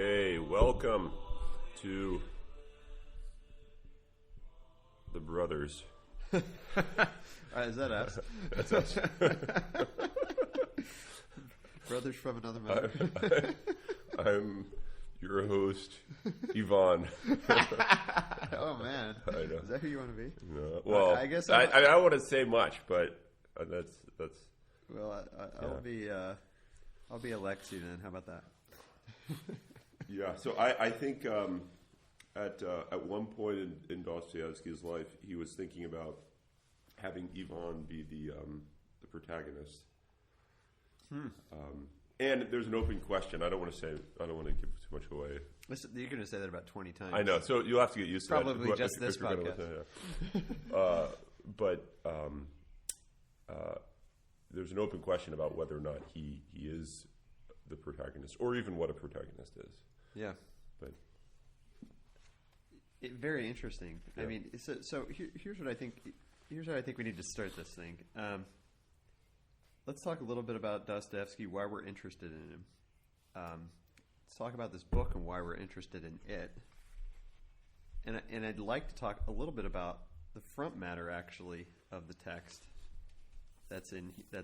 Okay, welcome to the brothers. Is that us? That's us. Brothers from another mother. I'm your host, Yvonne. Oh man, I know. Is that who you want to be? No. Well, I guess I don't want to say much, but that's. Well, I'll be Alexi then. How about that? Yeah. So I think at one point in Dostoyevsky's life, he was thinking about having Ivan be the protagonist. And there's an open question. I don't want to give too much away. Listen, you're going to say that about 20 times. I know. So you'll have to get used to Probably that. just this podcast. But there's an open question about whether or not he is the protagonist, or even what a protagonist is. Yeah. But very interesting. Yeah. I mean, so here's what I think. Here's how I think we need to start this thing. Let's talk a little bit about Dostoyevsky, why we're interested in him. Let's talk about this book and why we're interested in it. And I'd like to talk a little bit about the front matter, actually, of the text that's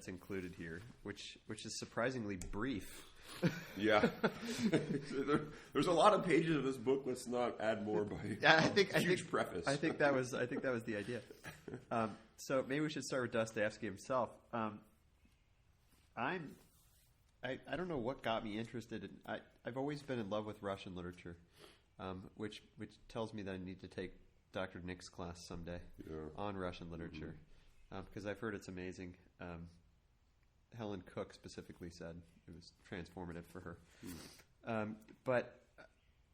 included here, which is surprisingly brief. yeah, there's a lot of pages of this book. Let's not add more by huge preface. I think that was the idea. So maybe we should start with Dostoyevsky himself. I don't know what got me interested in. I've always been in love with Russian literature, which tells me that I need to take Dr. Nick's class someday on Russian literature, because I've heard it's amazing. Helen Cook specifically said it was transformative for her. But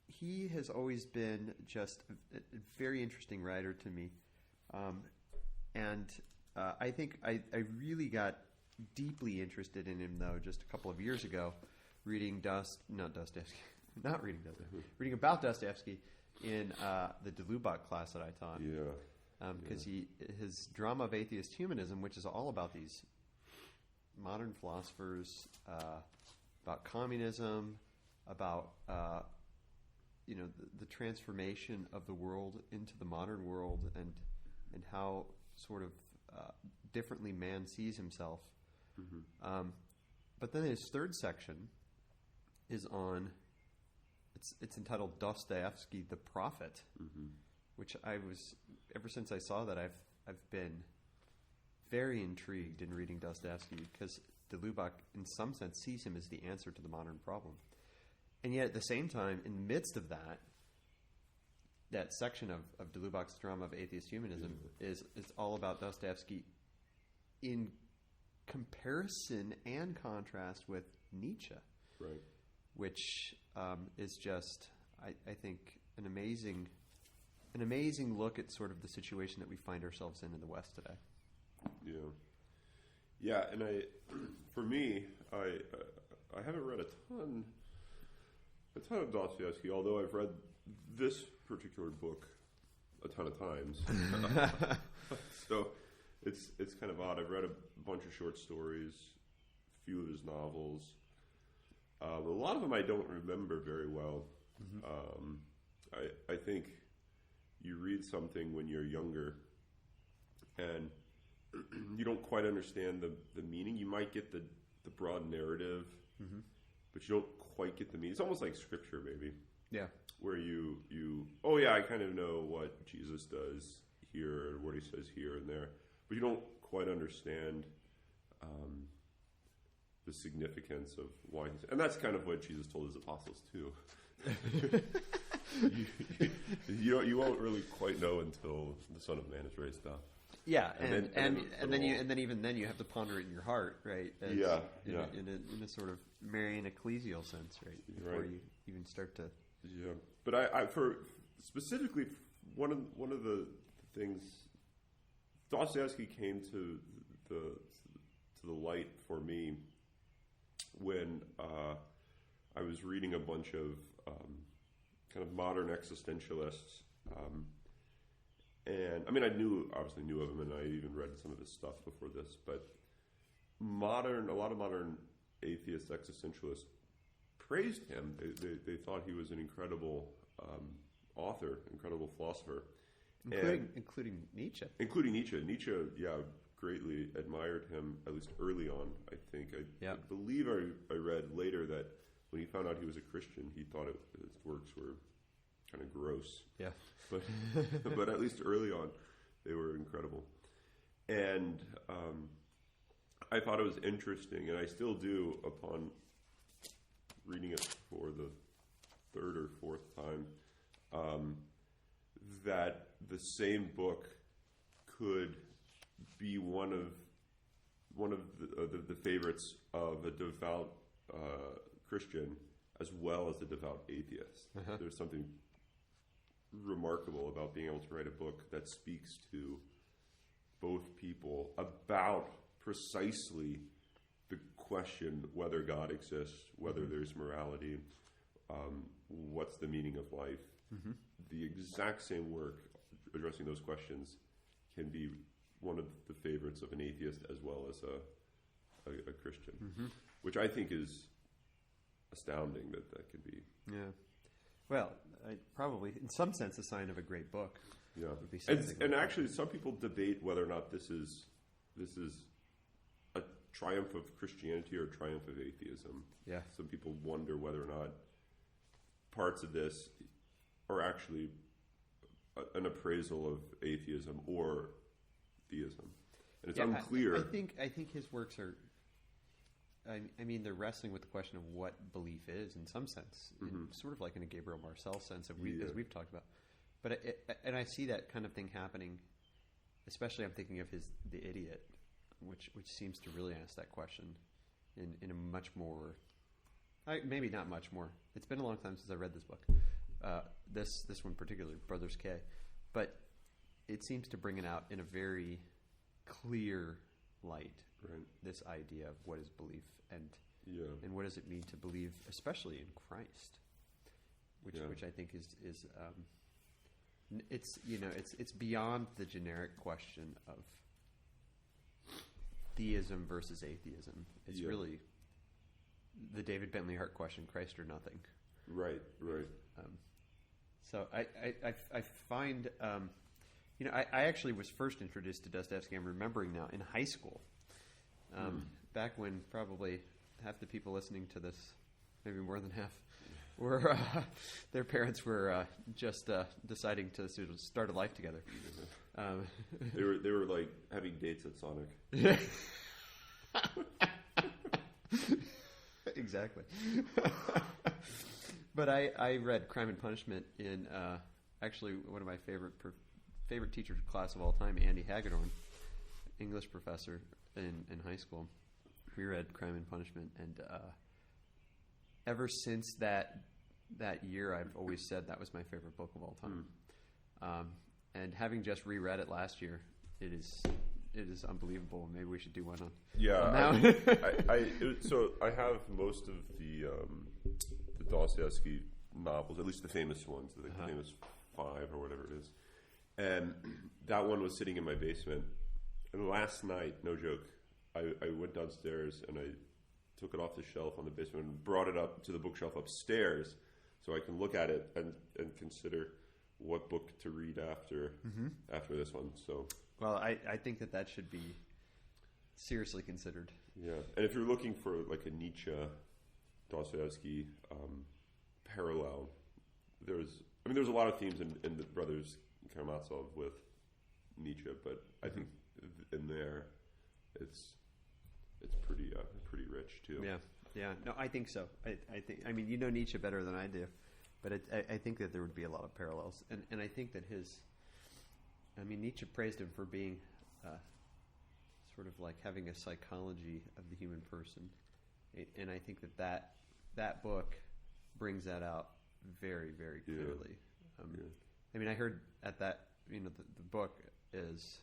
he has always been just a very interesting writer to me, and I think I really got deeply interested in him, though, just a couple of years ago, reading reading about Dostoyevsky in the Delubak class that I taught. Yeah. Because his drama of atheist humanism, which is all about these modern philosophers, about communism, about the transformation of the world into the modern world, and how sort of differently man sees himself. But then his third section is on. It's entitled Dostoyevsky the Prophet, which I was ever since I saw that I've been very intrigued in reading Dostoyevsky, because Delubak in some sense sees him as the answer to the modern problem, and yet at the same time, in the midst of that section of Delubak's drama of atheist humanism is all about Dostoyevsky in comparison and contrast with Nietzsche, Right. which is just, I think, an amazing look at sort of the situation that we find ourselves in the West today. Yeah, and for me, I haven't read a ton of Dostoyevsky, although I've read this particular book a ton of times. So it's kind of odd. I've read a bunch of short stories, a few of his novels. A lot of them I don't remember very well. I think you read something when you're younger and you don't quite understand the meaning. You might get the broad narrative, but you don't quite get the meaning. It's almost like scripture, maybe. Yeah. Where you I kind of know what Jesus does here and what he says here and there, but you don't quite understand the significance of why he's... And that's kind of what Jesus told his apostles, too. you won't really quite know until the Son of Man is raised up. Yeah, and then even then you have to ponder it in your heart, right? In a sort of Marian ecclesial sense, right? Before you even start to... Yeah, but I for specifically one of the things Dostoyevsky came to the light for me when I was reading a bunch of kind of modern existentialists, and I mean I obviously knew of him, and I even read some of his stuff before this, but a lot of modern atheist existentialists praised him. They thought he was an incredible author, incredible philosopher. Including Nietzsche. Including Nietzsche. Nietzsche, greatly admired him, at least early on, I think. I believe I read later that when he found out he was a Christian, he thought his works were kind of gross. Yeah. But at least early on, they were incredible. And I thought it was interesting, and I still do upon reading it for the third or fourth time, that the same book could be one of the favorites of a devout Christian as well as a devout atheist. Uh-huh. There's something remarkable about being able to write a book that speaks to both people about precisely the question whether God exists, whether there's morality, what's the meaning of life. Mm-hmm. The exact same work addressing those questions can be one of the favorites of an atheist as well as a Christian, which I think is astounding that could be. Yeah. Well, probably in some sense a sign of a great book. Yeah. And actually some people debate whether or not this is a triumph of Christianity or a triumph of atheism. Yeah. Some people wonder whether or not parts of this are actually an appraisal of atheism or theism, and it's unclear. I think his works are. I mean, they're wrestling with the question of what belief is in some sense, sort of like in a Gabriel Marcel sense, as we've talked about. But and I see that kind of thing happening. Especially, I'm thinking of The Idiot, which seems to really ask that question in a much more. Maybe not much more. It's been a long time since I read this book. This one particularly, Brothers K, but it seems to bring it out in a very clear light. Right. This idea of what is belief and what does it mean to believe, especially in Christ, which I think is it's beyond the generic question of theism versus atheism. It's really the David Bentley Hart question: Christ or nothing. Right. So I find, I actually was first introduced to Dostoyevsky, I'm remembering now, in high school. Back when probably half the people listening to this, maybe more than half, were their parents were just deciding to sort of start a life together. They were like having dates at Sonic. Exactly. But I read Crime and Punishment in actually one of my favorite teachers class of all time, Andy Hagedorn, English professor in high school. We read Crime and Punishment, and ever since that year, I've always said that was my favorite book of all time. And having just reread it last year, it is unbelievable. Maybe we should do one on. Yeah, so I have most of the Dostoyevsky novels, at least the famous ones, the famous 5 or whatever it is. And that one was sitting in my basement. And last night, no joke, I went downstairs and I took it off the shelf on the basement and brought it up to the bookshelf upstairs so I can look at it and consider what book to read after this one. So, well, I think that should be seriously considered. Yeah, and if you're looking for like a Nietzsche, Dostoyevsky parallel, there's a lot of themes in the brothers Karamazov with Nietzsche, but I think in there it's pretty rich too. Yeah. No, I think so. I think. I mean, you know Nietzsche better than I do, but I think that there would be a lot of parallels, and I think that Nietzsche praised him for being sort of like having a psychology of the human person, and I think that book brings that out very, very clearly. I mean, I heard at that, the book is,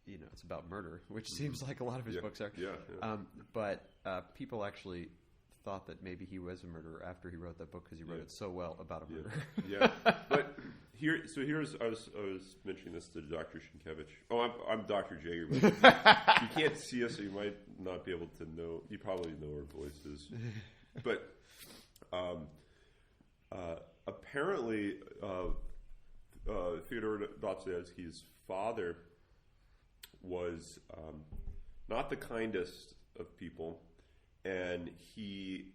it's about murder, which seems like a lot of his books are. Yeah. But people actually thought that maybe he was a murderer after he wrote that book because he wrote it so well about a murder. Yeah. But here's I was mentioning this to Dr. Sienkiewicz. Oh, I'm Dr. Jager. But you can't see us, so you might not be able to know. You probably know our voices. But apparently, Fyodor Dostoyevsky's father was not the kindest of people, and he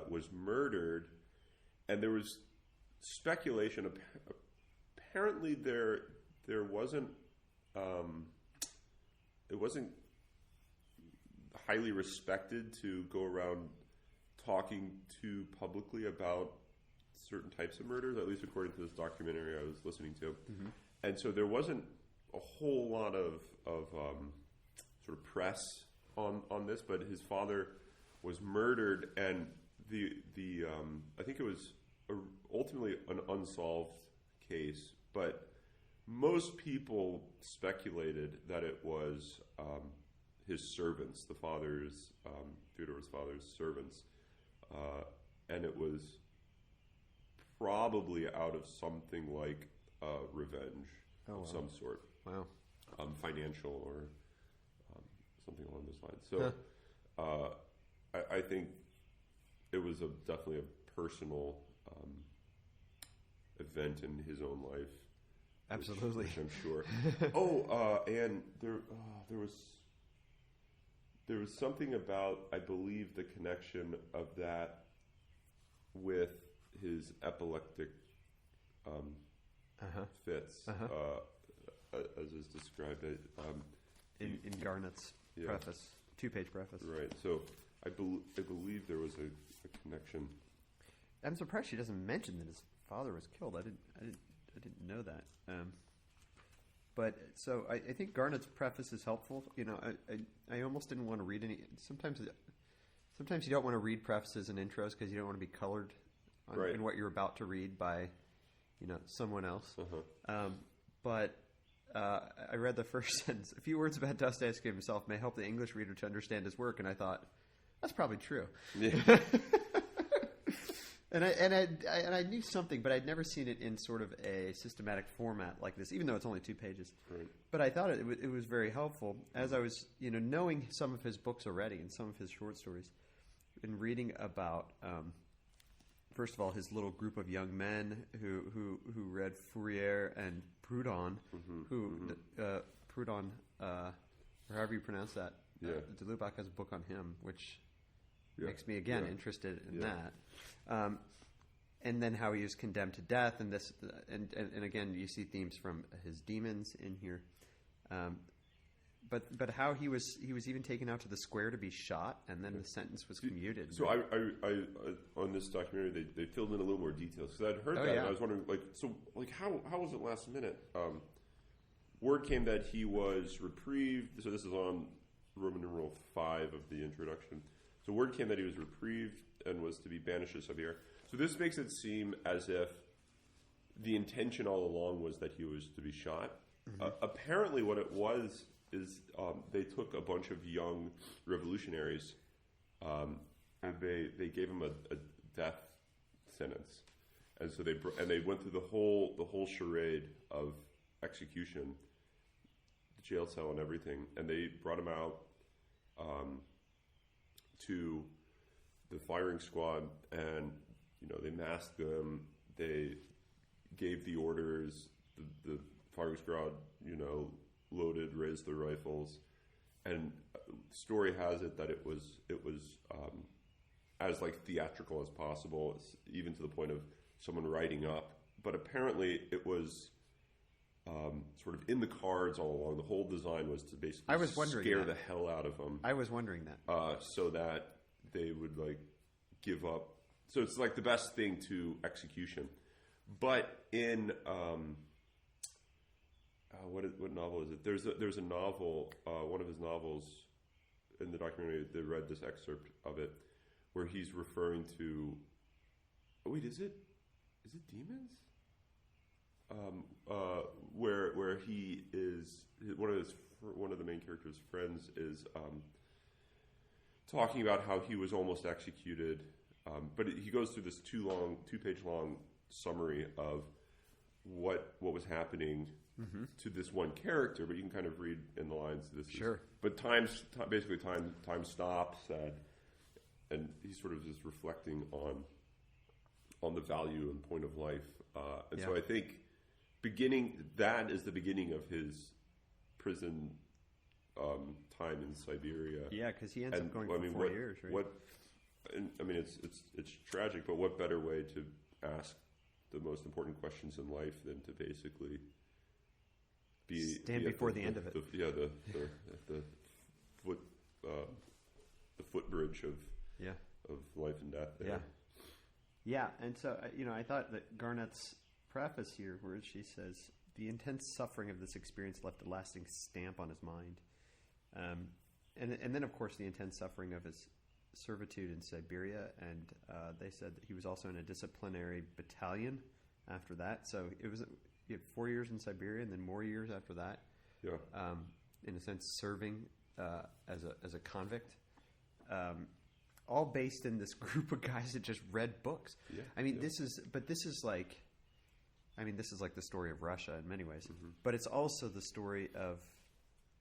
was murdered. And there was speculation. Apparently, there wasn't. It wasn't highly respected to go around talking too publicly about certain types of murders, at least according to this documentary I was listening to. Mm-hmm. And so there wasn't a whole lot of sort of press on this, but his father was murdered, and the I think it was ultimately an unsolved case, but most people speculated that it was his servants, the father's, Fyodor's father's servants, and it was probably out of something like revenge of some sort. Wow. Financial or something along those lines. So I think it was definitely a personal event in his own life. Absolutely. Which I'm sure. And there was something about, I believe, the connection of that with his epileptic fits, as is described. In Garnett's preface, 2-page preface. Right. So I believe there was a connection. I'm surprised she doesn't mention that his father was killed. I didn't know that. But so I think Garnett's preface is helpful. You know, I almost didn't want to read any. Sometimes you don't want to read prefaces and intros because you don't want to be colored in what you're about to read by, someone else. But I read the first sentence. A few words about Dostoevsky himself may help the English reader to understand his work, and I thought that's probably true. Yeah. And I knew something, but I'd never seen it in sort of a systematic format like this, even though it's only 2 pages. Right. But I thought it was very helpful as I was, knowing some of his books already and some of his short stories, and reading about, first of all, his little group of young men who read Fourier and Proudhon, Proudhon, or however you pronounce that. Yeah. De Lubac has a book on him, which makes me again interested in that. And then how he was condemned to death, and this, and again, you see themes from his demons in here. But how he was even taken out to the square to be shot, and then the sentence was commuted. So I on this documentary they filled in a little more details because I'd heard that, and I was wondering how was it last minute? Word came that he was reprieved. So this is on Roman numeral 5 of the introduction. So word came that he was reprieved and was to be banished to Siberia. So this makes it seem as if the intention all along was that he was to be shot. Mm-hmm. Apparently what it was is they took a bunch of young revolutionaries and they gave him a death sentence. And so they went through the whole charade of execution, the jail cell and everything, and they brought him out to the firing squad, and they masked them. They gave the orders. The firing squad, loaded, raised their rifles, and story has it that it was as theatrical as possible, even to the point of someone writing up. But apparently, it was sort of in the cards all along. The whole design was to basically scare the hell out of them. I was wondering that. So that they would give up. So it's the best thing to execution. But in what novel is it? There's a novel, one of his novels in the documentary. They read this excerpt of it where he's referring to. Oh wait, is it demons? Where he is one of the main character's friends is talking about how he was almost executed, but he goes through this 2-page long summary of what was happening to this one character. But you can kind of read in the lines. But time stops, and he sort of is reflecting on the value and point of life. So I think that is the beginning of his prison time in Siberia. Yeah, because he ends up going for 4 years, right? It's tragic, but what better way to ask the most important questions in life than to basically stand before the end of it? The footbridge of life and death there. Yeah, and so, I thought that Garnett's preface here, where she says, the intense suffering of this experience left a lasting stamp on his mind. And then, of course, the intense suffering of his servitude in Siberia, and they said that he was also in a disciplinary battalion after that. So it was 4 years in Siberia and then more years after that. Yeah. In a sense, serving as a convict. All based in this group of guys that just read books. Yeah, this is like the story of Russia in many ways, but it's also the story of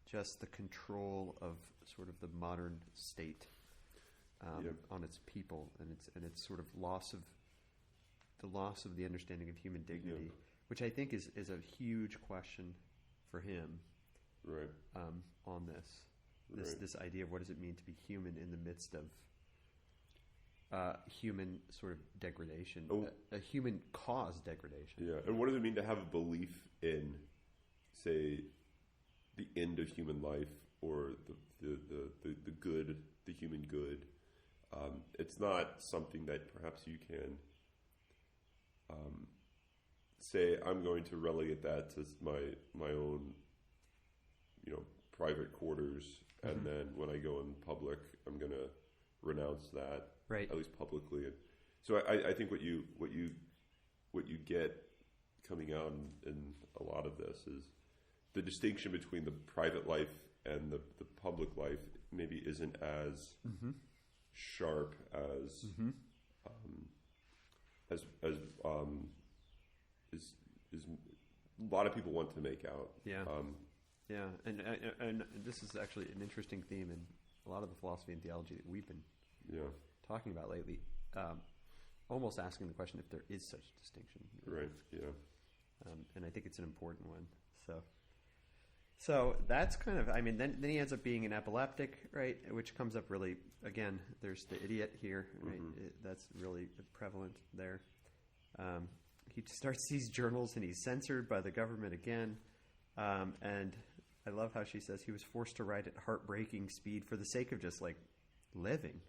just the control of sort of the modern state on its people, and its sort of loss of the understanding of human dignity, which I think is a huge question for him, right? On this idea of what does it mean to be human in the midst of human sort of degradation, a human caused degradation. Yeah, and what does it mean to have a belief in, say, the end of human life or the good, the human good? It's not something that perhaps you can say, I'm going to relegate that to my own, private quarters, and then when I go in public, I'm going to renounce that, right? At least publicly. And so I think what you get coming out in a lot of this is the distinction between the private life and the public life maybe isn't as sharp as is a lot of people want to make out. Yeah, and this is actually an interesting theme in a lot of the philosophy and theology that we've been talking about lately. Almost asking the question if there is such a distinction. Right. Yeah. And I think it's an important one. So that's kind of. Then he ends up being an epileptic, right? Which comes up really again. There's the idiot here, right? That's really prevalent there. He starts these journals and he's censored by the government again. And I love how she says he was forced to write at heartbreaking speed for the sake of just like living.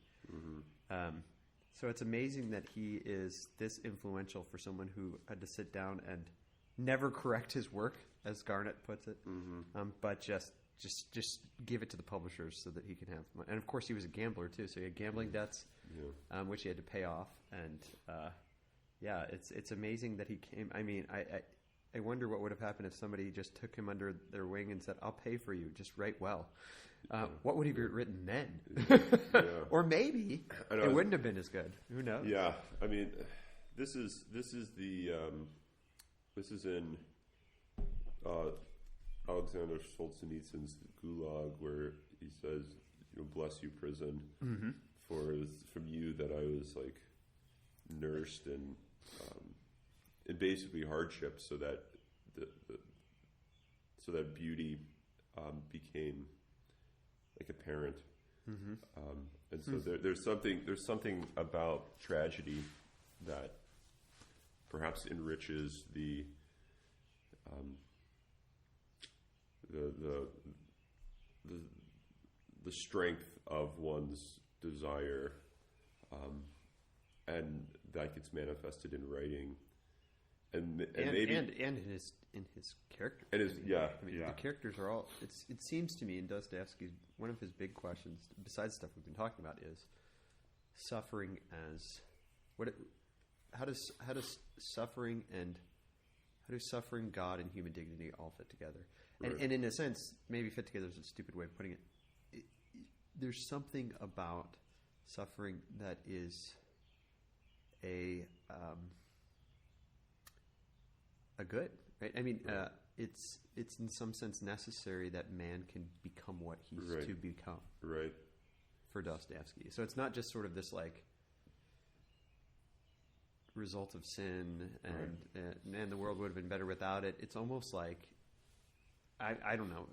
So it's amazing that he is this influential for someone who had to sit down and never correct his work, as Garnett puts it, but just give it to the publishers so that he can have money. And of course, he was a gambler too, so he had gambling debts, which he had to pay off. And it's amazing that he came. I wonder what would have happened if somebody just took him under their wing and said, "I'll pay for you. Just write well." What would he have written then? Or maybe it wouldn't have been as good. Who knows? Yeah, this is in Alexander Solzhenitsyn's Gulag, where he says, "Bless you, prison, for it was from you that I was like nursed in basically hardship, so that that beauty became like apparent." And so there's something about tragedy that perhaps enriches the strength of one's desire, and that gets manifested in writing, and maybe in his character. The characters are all. It seems to me in Dostoyevsky, one of his big questions, besides stuff we've been talking about, is suffering as how does suffering and how do suffering, God, and human dignity all fit together? Right. And in a sense, maybe fit together is a stupid way of putting it. There's something about suffering that is a good, right? It's in some sense necessary that man can become what he's to become. Right. for Dostoyevsky. So it's not just sort of this like result of sin and the world would have been better without it. It's almost like I don't know.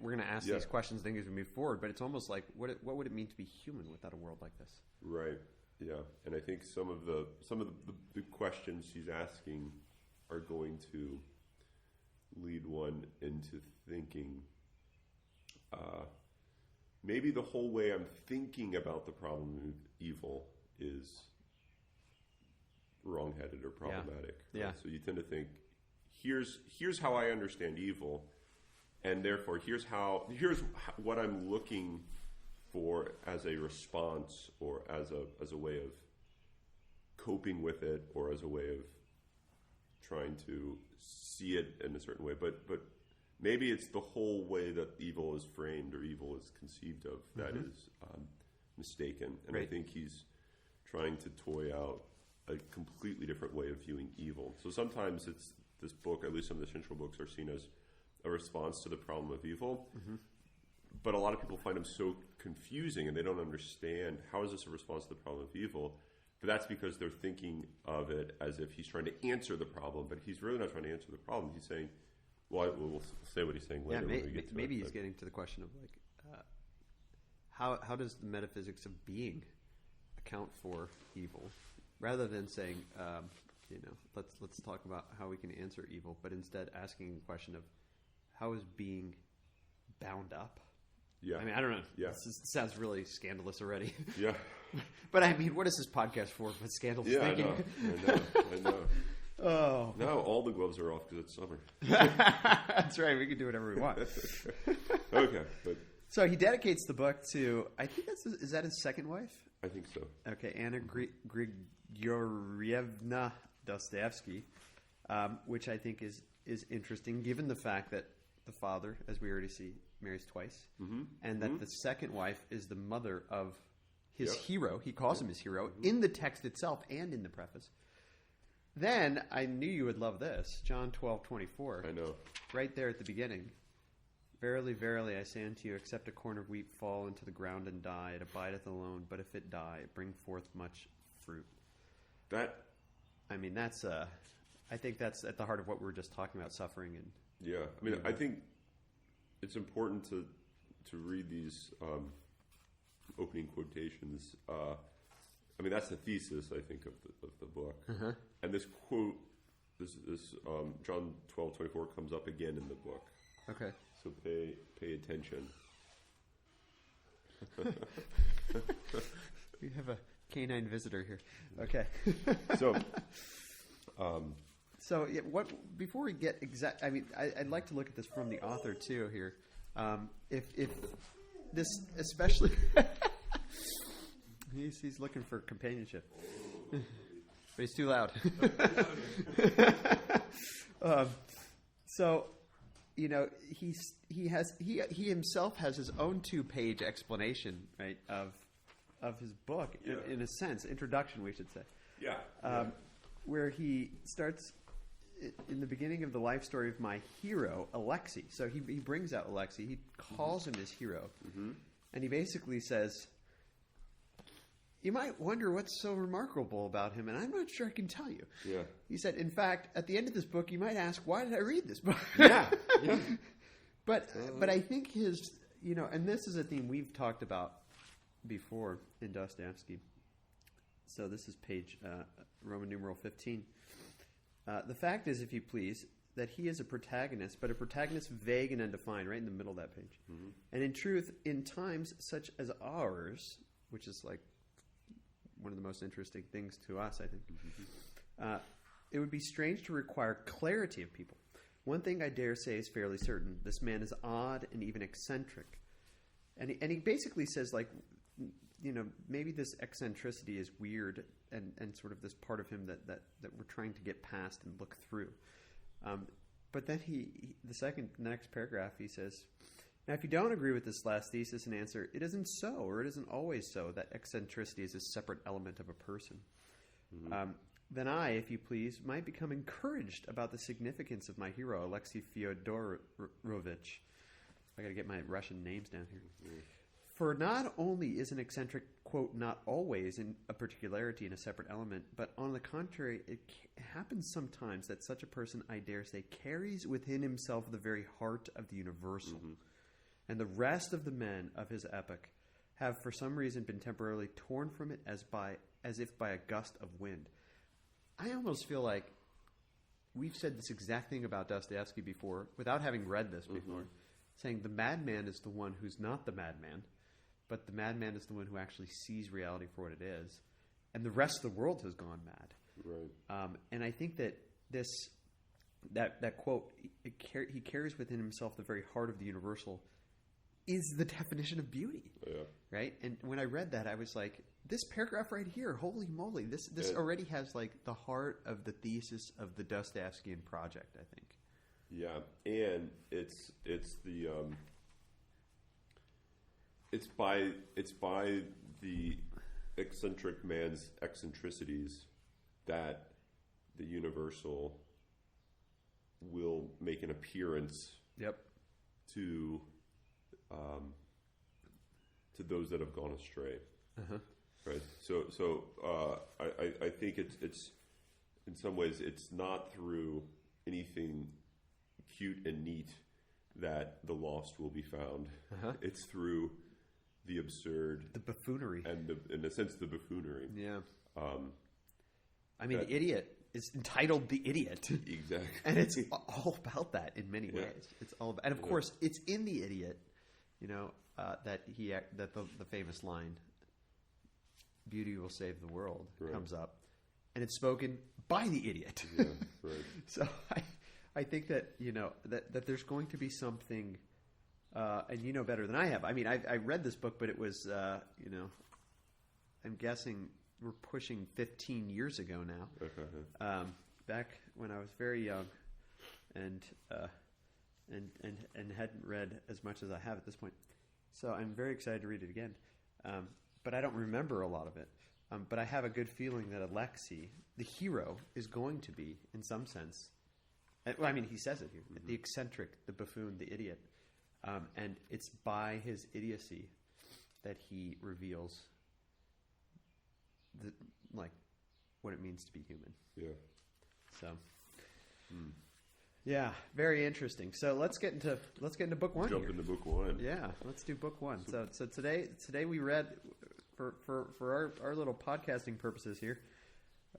We're going to ask these questions as we move forward, but it's almost like what would it mean to be human without a world like this? Right. Yeah, and I think some of the questions he's asking are going to lead one into thinking. Maybe the whole way I'm thinking about the problem of evil is wrong-headed or problematic. Yeah. Right? So you tend to think, here's how I understand evil, and therefore here's what I'm looking for as a response or as a way of coping with it or as a way of trying to see it in a certain way. But maybe it's the whole way that evil is framed or evil is conceived of that is mistaken. And I think he's trying to toy out a completely different way of viewing evil. So sometimes it's this book, at least some of the central books, are seen as a response to the problem of evil. But a lot of people find them so confusing and they don't understand how is this a response to the problem of evil. But that's because they're thinking of it as if he's trying to answer the problem, but he's really not trying to answer the problem. He's saying, well, we'll say what he's saying later. Yeah, when we get to maybe it, he's getting to the question of like, how does the metaphysics of being account for evil, rather than saying, let's talk about how we can answer evil, but instead asking the question of how is being bound up. Yeah. I mean, I don't know. Yeah. This sounds really scandalous already. Yeah. But I mean, what is this podcast for but scandalous thinking? I know. Oh. Now all the gloves are off because it's summer. That's right. We can do whatever we want. Okay. But so he dedicates the book to, I think is that his second wife? I think so. Okay. Anna Grigorievna Dostoyevsky, which I think is interesting given the fact that the father, as we already see, marries twice, and that the second wife is the mother of his hero. He calls him his hero in the text itself and in the preface. Then, I knew you would love this, John 12:24. I know. Right there at the beginning. Verily, verily, I say unto you, except a corn of wheat fall into the ground and die, it abideth alone, but if it die, it bring forth much fruit. That's I think that's at the heart of what we were just talking about, suffering and... Yeah. I mean, I think it's important to read these opening quotations. I mean, that's the thesis, I think, of the book. And this quote, this John 12:24 comes up again in the book. Okay. So pay attention. We have a canine visitor here. Okay. So what? Before we get exact, I mean, I'd like to look at this from the author too here. If this especially, he's looking for companionship, but he's too loud. So, he himself has his own 2-page explanation, right, of his book in a sense, introduction we should say. Yeah. Where he starts in the beginning of the life story of my hero, Alexei. So he brings out Alexei. He calls him his hero. And he basically says, you might wonder what's so remarkable about him, and I'm not sure I can tell you. Yeah. He said, in fact, at the end of this book, you might ask, why did I read this book? Yeah. But I think his, and this is a theme we've talked about before in Dostoyevsky. So this is page Roman numeral 15. The fact is, if you please, that he is a protagonist, but a protagonist vague and undefined, right in the middle of that page. And in truth, in times such as ours, which is like one of the most interesting things to us, I think, it would be strange to require clarity of people. One thing I dare say is fairly certain. This man is odd and even eccentric. And he basically says, like, maybe this eccentricity is weird and sort of this part of him that we're trying to get past and look through. But then the next paragraph, he says, now if you don't agree with this last thesis and answer, it isn't so, or it isn't always so, that eccentricity is a separate element of a person. Then I, if you please, might become encouraged about the significance of my hero, Alexei Fyodorovich. I got to get my Russian names down here. For not only is an eccentric, quote, not always in a particularity in a separate element, but on the contrary, it happens sometimes that such a person, I dare say, carries within himself the very heart of the universal. Mm-hmm. And the rest of the men of his epoch have for some reason been temporarily torn from it as if by a gust of wind. I almost feel like we've said this exact thing about Dostoyevsky before, without having read this before, saying the madman is the one who's not the madman, but the madman is the one who actually sees reality for what it is, and the rest of the world has gone mad. Right. And I think that that quote, he carries within himself the very heart of the universal, is the definition of beauty. Yeah. Right? And when I read that, I was like, this paragraph right here, holy moly, this already has like the heart of the thesis of the Dostoevskian project, I think. Yeah, and it's by the eccentric man's eccentricities that the universal will make an appearance. Yep. To those that have gone astray. Uh-huh. Right. So I think it's in some ways it's not through anything cute and neat that the lost will be found. Uh-huh. It's through the absurd, the buffoonery, and in a sense the buffoonery. Yeah. I mean, the idiot is entitled "The Idiot." Exactly. And it's all about that in many ways. It's all about, and of course, it's in "The Idiot," that the famous line, "Beauty will save the world," comes up, and it's spoken by the idiot. Yeah, right. So I think that that there's going to be something, and you know better than I have. I mean, I read this book, but it was I'm guessing we're pushing 15 years ago now. Okay. Back when I was very young, and hadn't read as much as I have at this point. So I'm very excited to read it again. But I don't remember a lot of it. But I have a good feeling that Alexei, the hero, is going to be, in some sense, well, I mean, he says it here, the eccentric, the buffoon, the idiot. And it's by his idiocy that he reveals what it means to be human. Yeah. So, yeah, very interesting. So let's get into book one. Jump into book one. Yeah, let's do book one. So today we read for our little podcasting purposes here.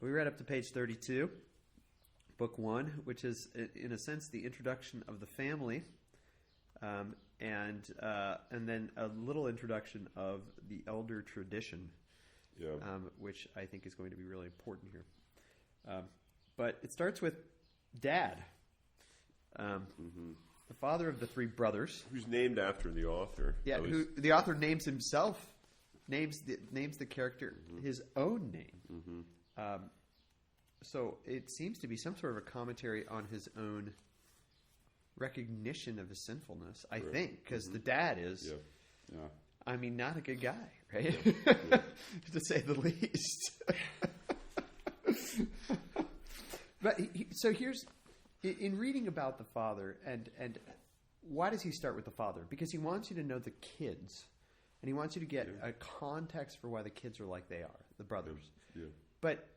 We read up to page 32, book one, which is in a sense the introduction of the family, and then a little introduction of the elder tradition. Yeah. Which I think is going to be really important here. But it starts with Dad, the father of the three brothers, who's named after the author. Yeah, who the author names himself, names the character his own name. So it seems to be some sort of a commentary on his own recognition of his sinfulness. I think because the dad is. Yeah. I mean, not a good guy, right? Yeah. To say the least. But so here's, in reading about the father, and why does he start with the father? Because he wants you to know the kids, and he wants you to get a context for why the kids are like they are, the brothers. Yeah. But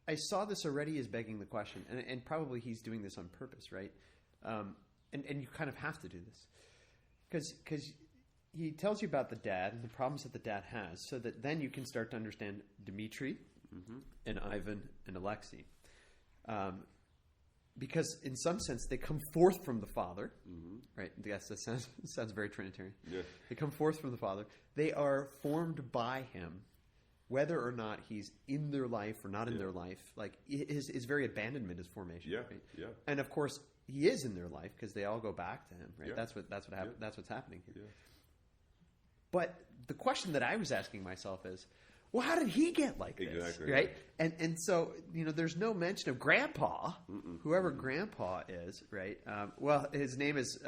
I saw this already as begging the question, and probably he's doing this on purpose, right? And you kind of have to do this. Because he tells you about the dad and the problems that the dad has, so that then you can start to understand Dmitri and Ivan and Alexei. Because in some sense they come forth from the father, right? Yes, that sounds very Trinitarian. Yeah. They come forth from the father. They are formed by him, whether or not he's in their life or not in their life. Like his very abandonment is formation. Yeah. Right? Yeah. And of course, he is in their life because they all go back to him. Right? Yeah. That's what's happening here. Yeah. But the question that I was asking myself is, well, how did he get like this? Exactly. Right? And so there's no mention of Grandpa, whoever Grandpa is. Right? Well, his name is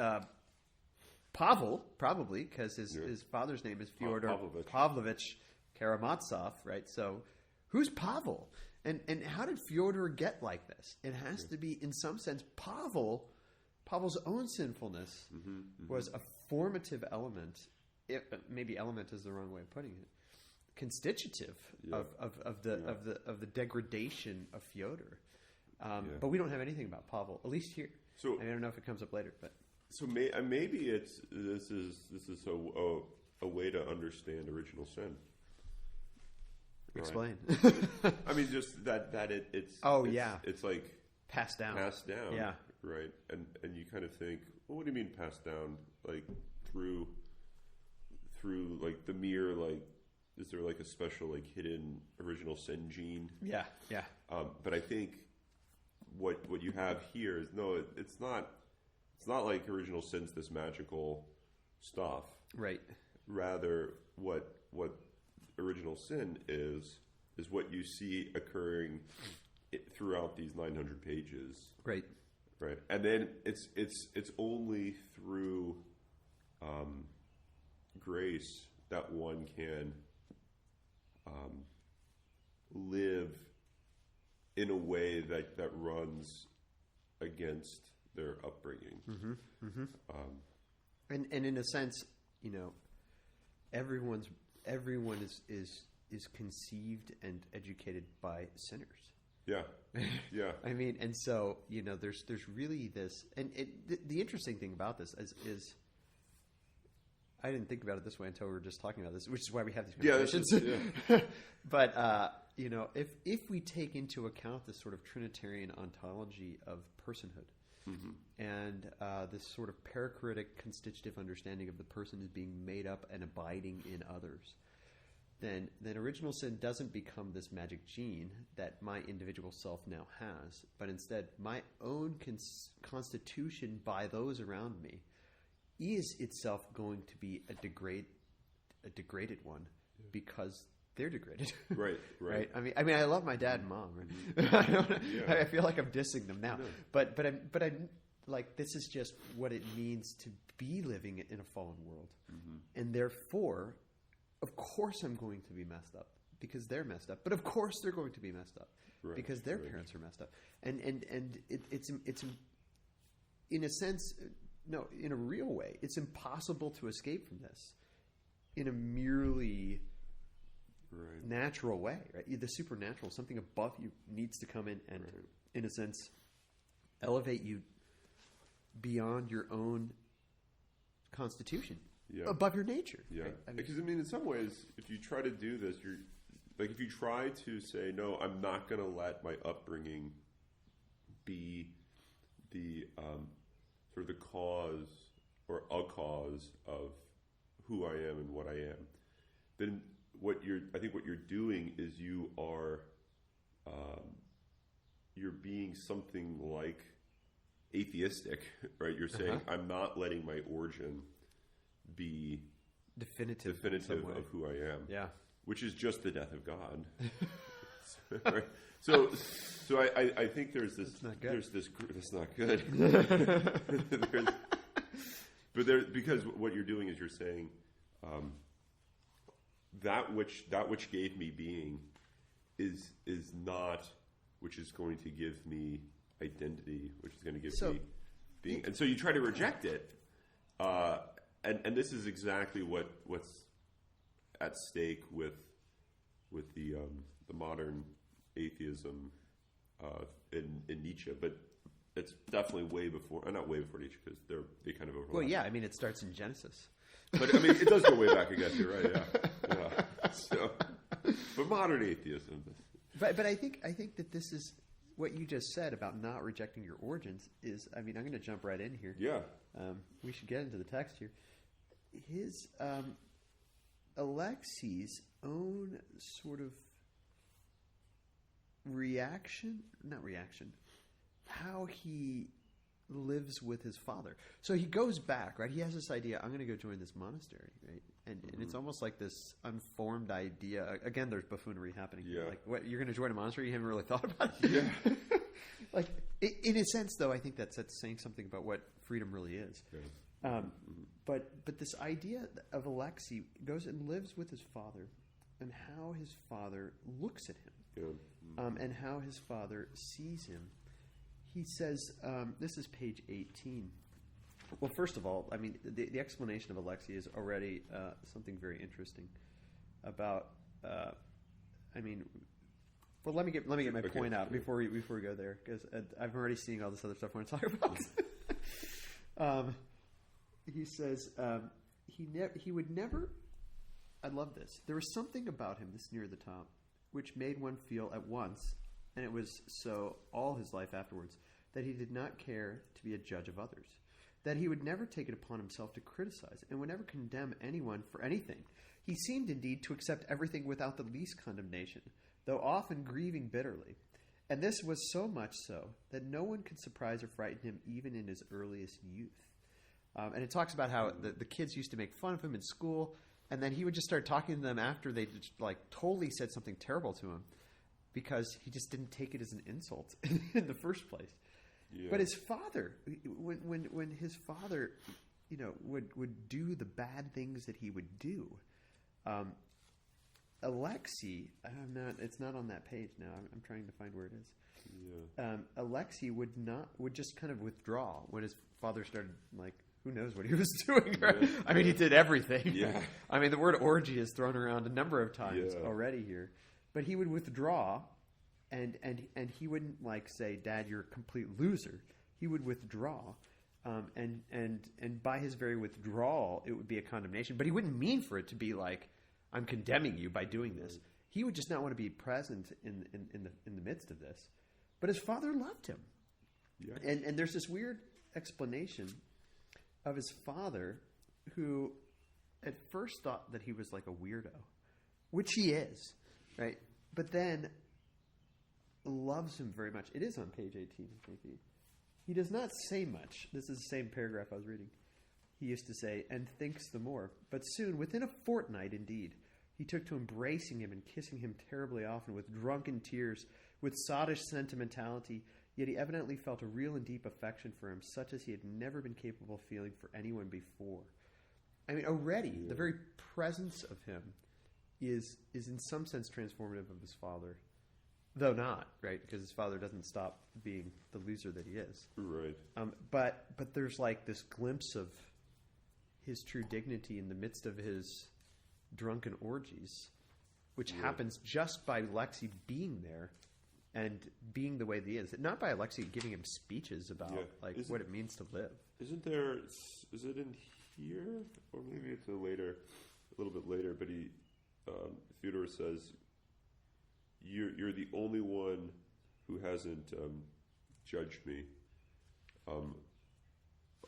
Pavel, probably because his father's name is Fyodor Pavlovich Karamazov. Right? So who's Pavel? And how did Fyodor get like this? It has to be, in some sense, Pavel's own sinfulness was a formative element, maybe element is the wrong way of putting it, constitutive of the degradation of Fyodor. But we don't have anything about Pavel, at least here. So I don't know if it comes up later, but so maybe this is a way to understand original sin. Right? Explain. I mean, just that it's it's like passed down, yeah, right. And you kind of think, well, what do you mean passed down? Like through like the mere like. Is there like a special like hidden original sin gene? Yeah. But I think what you have here is it's not like original sin's this magical stuff. Right. Rather, what original sin is what you see occurring throughout these 900 pages. Right. Right. And then it's only through grace that one can live in a way that runs against their upbringing. Mm-hmm. Mm-hmm. And in a sense, everyone is conceived and educated by sinners. Yeah. I mean, and so there's really this, and the interesting thing about this is I didn't think about it this way until we were just talking about this, which is why we have these conversations. But if we take into account this sort of Trinitarian ontology of personhood, mm-hmm. and this sort of perichoretic constitutive understanding of the person as being made up and abiding in others, then original sin doesn't become this magic gene that my individual self now has, but instead my own constitution by those around me is itself going to be a degraded one because they're degraded. Right. Right. I mean, I love my dad and mom. Right? I feel like I'm dissing them now, but I'm like, this is just what it means to be living in a fallen world, mm-hmm. and therefore, of course, I'm going to be messed up because they're messed up. But of course, they're going to be messed up because their parents are messed up, and it's in a sense. No, in a real way, it's impossible to escape from this in a merely natural way, right? The supernatural, something above you needs to come in and, in a sense, elevate you beyond your own constitution, above your nature. Yeah, right? Because, in some ways, if you try to do this, you're like, if you try to say, no, I'm not going to let my upbringing be the sort of the cause or a cause of who I am and what I am, then I think what you're doing is you are you're being something like atheistic, right? You're saying I'm not letting my origin be definitive of who I am. Yeah, which is just the death of God. Right? So I think there's this. That's not good. Because what you're doing is you're saying that which gave me being is not which is going to give me identity, which is going to give me being, and so you try to reject it, and this is exactly what's at stake with the modern atheism in Nietzsche, but it's definitely way before, not way before Nietzsche, because they kind of overlap. Well, yeah, it starts in Genesis. But it does go way back, I guess. You're right. Yeah. So, but modern atheism. But I think that this is what you just said about not rejecting your origins. Is I'm going to jump right in here. Yeah. We should get into the text here. His Alexei's own sort of how he lives with his father. So he goes back, right? He has this idea, I'm going to go join this monastery, right? And it's almost like this unformed idea. Again, there's buffoonery happening. Yeah. Like, what, you're going to join a monastery? You haven't really thought about it? Yeah. Like, in a sense, though, I think that's saying something about what freedom really is. Yeah. But this idea of Alexei goes and lives with his father and how his father looks at him. Yeah. And how his father sees him. He says, this is page 18. Well, first of all, I mean, the explanation of Alexei is already something very interesting about. Well, let me get my point out before we go there, because I'm already seeing all this other stuff I want to talk about. He says he would never. I love this. There was something about him, this near the top, which made one feel at once, and it was so all his life afterwards, that he did not care to be a judge of others, that he would never take it upon himself to criticize, and would never condemn anyone for anything. He seemed indeed to accept everything without the least condemnation, though often grieving bitterly. And this was so much so that no one could surprise or frighten him even in his earliest youth. And it talks about how the kids used to make fun of him in school, and then he would just start talking to them after they totally said something terrible to him, because he just didn't take it as an insult in the first place. Yeah. But his father, when his father, would do the bad things that he would do, Alexei, it's not on that page now. I'm trying to find where it is. Yeah. Alexei would just kind of withdraw when his father started, who knows what he was doing. Right? Yeah. I mean, he did everything. Yeah. I mean, the word orgy is thrown around a number of times already here, but he would withdraw. And he wouldn't say, "Dad, you're a complete loser." He would withdraw, and by his very withdrawal, it would be a condemnation. But he wouldn't mean for it to be like, "I'm condemning you by doing this." He would just not want to be present in the midst of this. But his father loved him, and there's this weird explanation of his father, who at first thought that he was like a weirdo, which he is, right? But then loves him very much. It is on page 18. He does not say much. This is the same paragraph I was reading. He used to say, "and thinks the more." But soon, within a fortnight indeed, he took to embracing him and kissing him terribly often, with drunken tears, with sottish sentimentality. Yet he evidently felt a real and deep affection for him, such as he had never been capable of feeling for anyone before. I mean, already, the very presence of him is in some sense transformative of his father. Though not, right? Because his father doesn't stop being the loser that he is. Right. But there's this glimpse of his true dignity in the midst of his drunken orgies, which happens just by Alexei being there and being the way that he is. Not by Alexei giving him speeches about what it means to live. Is it in here? Or maybe it's a little bit later, but Fyodor says, You're the only one who hasn't judged me.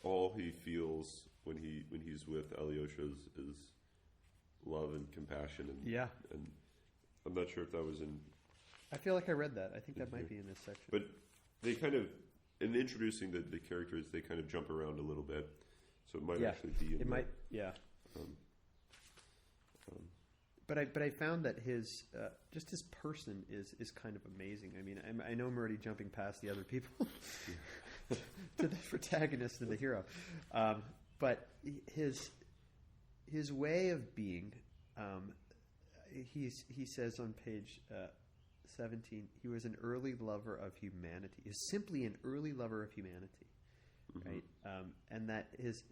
All he feels when he's with Alyosha is love and compassion. And I'm not sure if that was in. I feel like I read that. I think that might be in this section. But they kind of, in introducing the characters, they kind of jump around a little bit, so it might actually be. In might. But I found that his just his person is kind of amazing. I mean, I know I'm already jumping past the other people to the protagonist and the hero, but his way of being. He says on page 17, he was an early lover of humanity. He was simply an early lover of humanity, right? And that his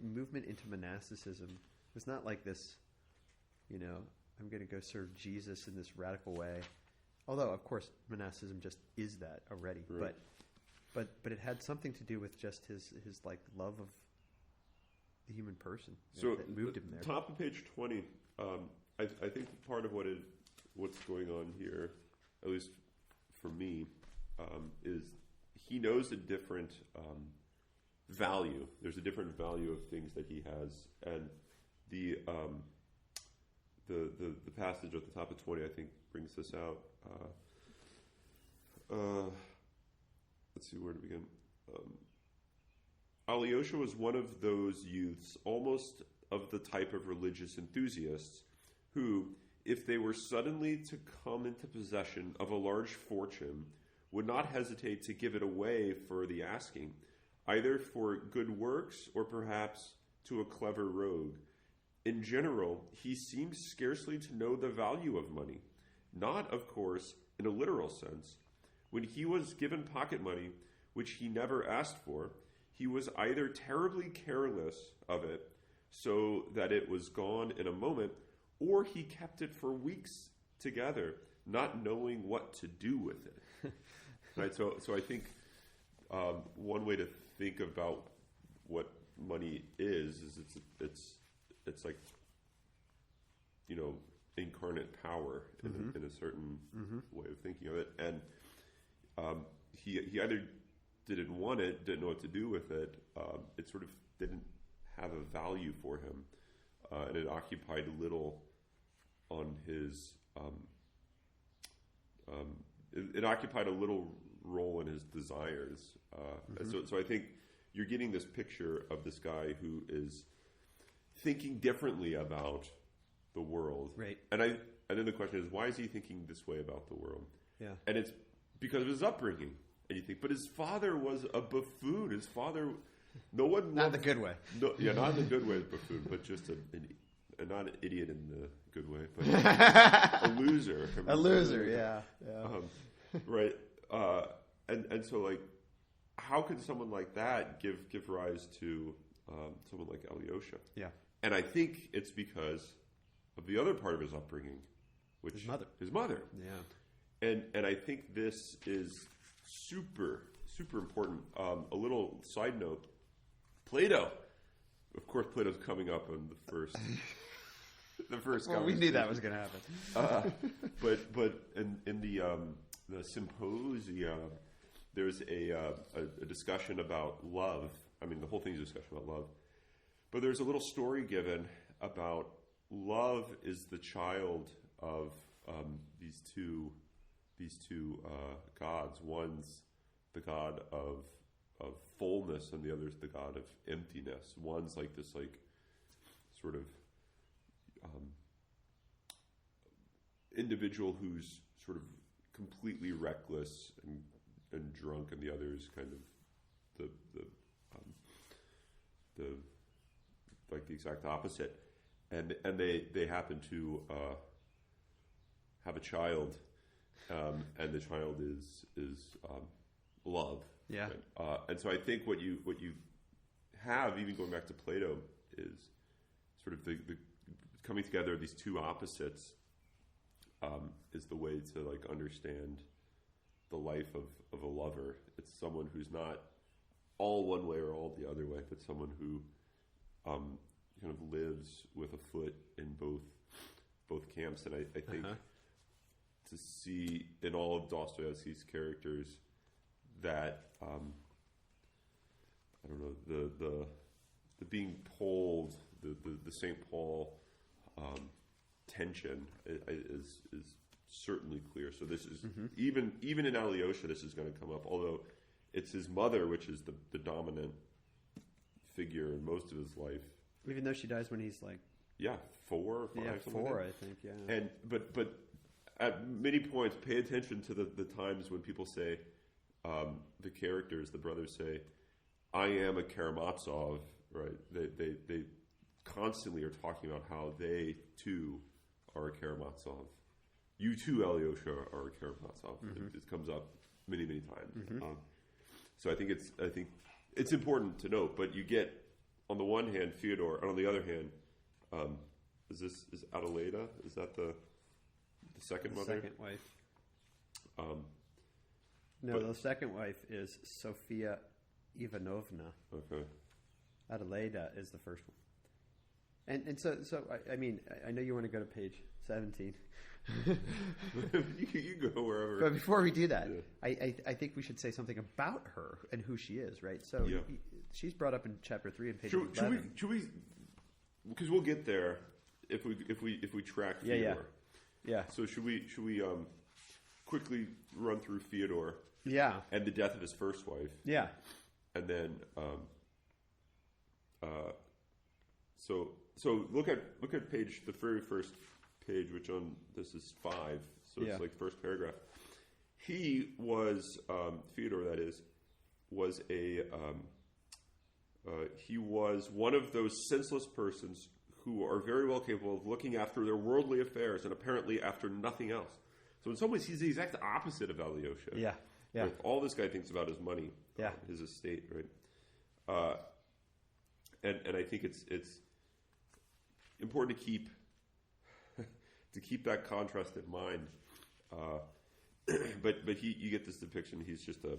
movement into monasticism was not like this, I'm going to go serve Jesus in this radical way. Although, of course, monasticism just is that already. Right. But it had something to do with just his love of the human person. So that moved him there. Top of page 20, I think part of what's going on here, at least for me, is he knows a different value. There's a different value of things that he has, and the passage at the top of 20, I think, brings this out. Let's see where to begin. Alyosha was one of those youths, almost of the type of religious enthusiasts, who, if they were suddenly to come into possession of a large fortune, would not hesitate to give it away for the asking, either for good works or perhaps to a clever rogue. In general, he seems scarcely to know the value of money, not, of course, in a literal sense. When he was given pocket money, which he never asked for, he was either terribly careless of it so that it was gone in a moment, or he kept it for weeks together, not knowing what to do with it. Right? So I think one way to think about what money is it's like, you know, incarnate power in a certain way of thinking of it. And he either didn't want it, didn't know what to do with it. It sort of didn't have a value for him, and it occupied little on his. It occupied a little role in his desires. So I think you're getting this picture of this guy who is thinking differently about the world, right? And then the question is, why is he thinking this way about the world? Yeah, and it's because of his upbringing. And you think, but his father was a buffoon. His father, no one not in the good way. No, not in the good way, buffoon, but just not an idiot in the good way, but a loser. A loser, yeah. Right. And so, like, how could someone like that give rise to someone like Alyosha? Yeah. And I think it's because of the other part of his upbringing, which his mother. Yeah. And I think this is super important. A little side note: Plato. Of course, Plato's coming up on the first. The first. Well, we knew that was going to happen. But in the symposia, there's a discussion about love. I mean, the whole thing is a discussion about love. But there's a little story given about love is the child of these two gods. One's the god of fullness, and the other's the god of emptiness. One's like this, like, sort of individual who's sort of completely reckless and drunk, and the other's kind of the like the exact opposite. And they happen to have a child. And the child is love. Yeah. Right? And so I think what you have, even going back to Plato, is sort of the coming together of these two opposites is the way to, like, understand the life of a lover. It's someone who's not all one way or all the other way, but someone who kind of lives with a foot in both camps. And I think to see in all of Dostoyevsky's characters that I don't know, the being pulled, the St. Paul tension is certainly clear. So this is even in Alyosha, this is going to come up. Although it's his mother, which is the dominant figure in most of his life. Even though she dies when he's like 4 or 5. Yeah, 4, I think. Yeah. And but at many points, pay attention to the times when people say, the characters, the brothers say, "I am a Karamazov," right? They constantly are talking about how they too are a Karamazov. You too, Alyosha, are a Karamazov. It comes up many times. So I think it's important to note. But you get, on the one hand, Fyodor, and on the other hand, is Adelaida? Is that the second mother? Second wife. No, the second wife is Sofia Ivanovna. Okay. Adelaida is the first one. And so I mean, I know you want to go to page 17. you go wherever. But before we do that, I think we should say something about her and who she is, right? So she's brought up in chapter 3 and page 11. Should we? Because we'll get there if we track Fyodor. Yeah. So should we quickly run through Fyodor? Yeah. And the death of his first wife. Yeah. And then so look at page, the very first page, which on this is 5. So it's like the first paragraph. He was Fyodor, that is, was he was one of those senseless persons who are very well capable of looking after their worldly affairs and apparently after nothing else. So in some ways, he's the exact opposite of Alyosha. Yeah. Yeah. Like, all this guy thinks about is money, yeah, his estate, right? And I think it's important to keep that contrast in mind. But you get this depiction. He's just a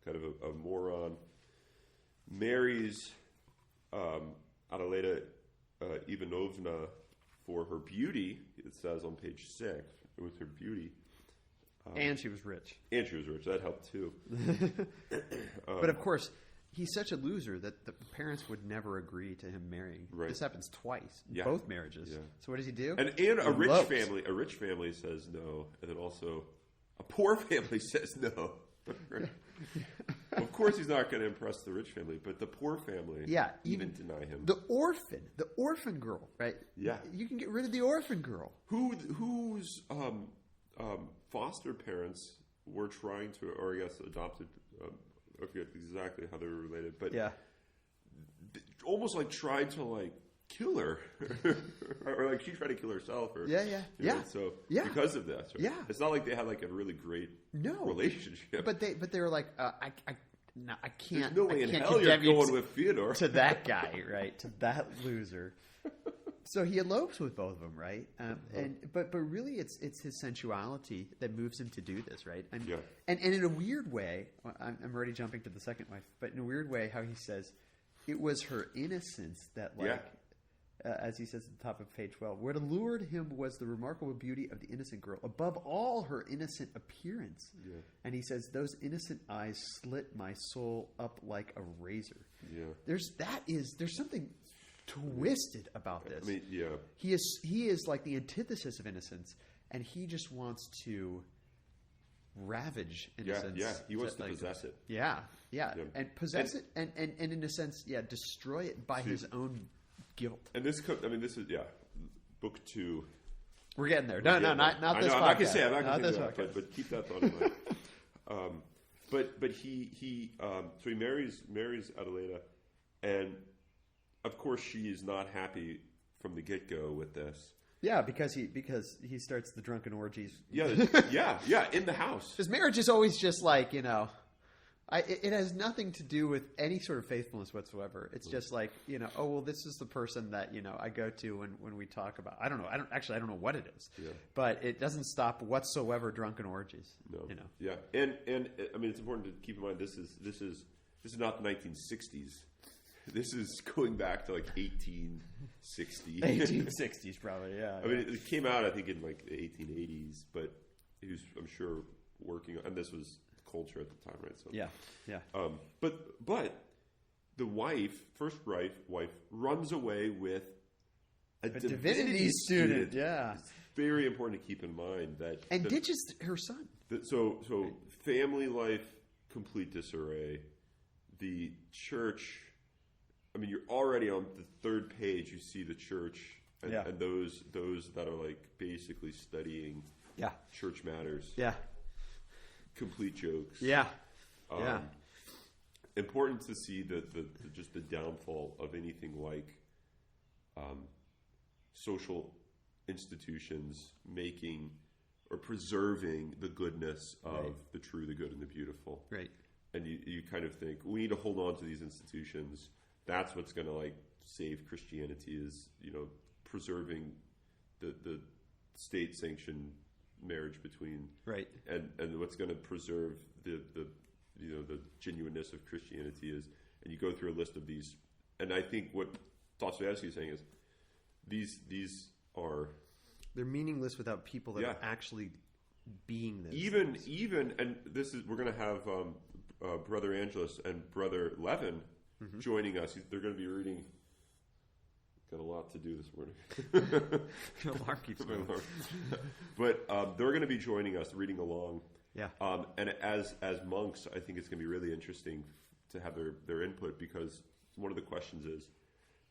kind of a moron. Marries Adelaida Ivanovna for her beauty. It says on page 6, it was her beauty. And she was rich. And she was rich. That helped too. But of course, he's such a loser that the parents would never agree to him marrying. Right. This happens twice, in Yeah. both marriages. Yeah. So what does he do? And a rich family says no, and then also a poor family says no. Of course, he's not going to impress the rich family, but the poor family, even deny him. The orphan girl, right? Yeah, you can get rid of the orphan girl. Whose foster parents were trying to, or I guess adopted. I forget exactly how they were related, but almost like tried to kill her, or she tried to kill herself, or So because of this, right? It's not like they had a really great relationship. But they were like, I can't. There's no way in hell you're going with Fyodor to that guy, right? To that loser. So he elopes with both of them, right? But really, it's his sensuality that moves him to do this, right? And in a weird way, I'm already jumping to the second wife, but in a weird way, how he says it was her innocence that, as he says at the top of page 12, what allured him was the remarkable beauty of the innocent girl, above all her innocent appearance. Yeah. And he says those innocent eyes slit my soul up like a razor. Yeah. There's something twisted about this. I mean, he is like the antithesis of innocence, and he just wants to ravage innocence. He wants to possess it. And possess it, and in a sense, destroy it by his own guilt. And this is book 2. We're getting there. No, not this podcast. I'm not going to say. I'm not going to say that, but keep that thought in mind. But he marries Adelaida, and of course she is not happy from the get-go with this. Yeah, because he starts the drunken orgies. Yeah, in the house. His marriage is always just it has nothing to do with any sort of faithfulness whatsoever. It's just this is the person that I go to when we talk about. I don't know. I don't know what it is. Yeah. But it doesn't stop whatsoever drunken orgies. No. Yeah, and I mean it's important to keep in mind this is not the 1960s. This is going back to 1860. 1860s, probably. Yeah. I mean, it came out I think in the 1880s, but he was, I'm sure, working on, and this was culture at the time, right? So but the first wife runs away with a divinity student. Yeah, it's very important to keep in mind that ditches her son. So family life, complete disarray. The church. I mean, you're already on the third page. You see the church and those that are basically studying church matters. Yeah. Complete jokes. Yeah. Important to see the just the downfall of anything like social institutions making or preserving the goodness of the true, the good, and the beautiful. Right. And you kind of think we need to hold on to these institutions. That's what's going to save Christianity is preserving the state-sanctioned marriage between and what's going to preserve the genuineness of Christianity is, and you go through a list of these, and I think what Dostoyevsky is saying is these are they're meaningless without people that are actually being this. Even and this is we're going to have Brother Angelus and Brother Levin joining us. They're going to be reading. Got a lot to do this morning. Your alarm keeps going. But they're going to be joining us, reading along. Yeah. And as monks, I think it's going to be really interesting to have their input, because one of the questions is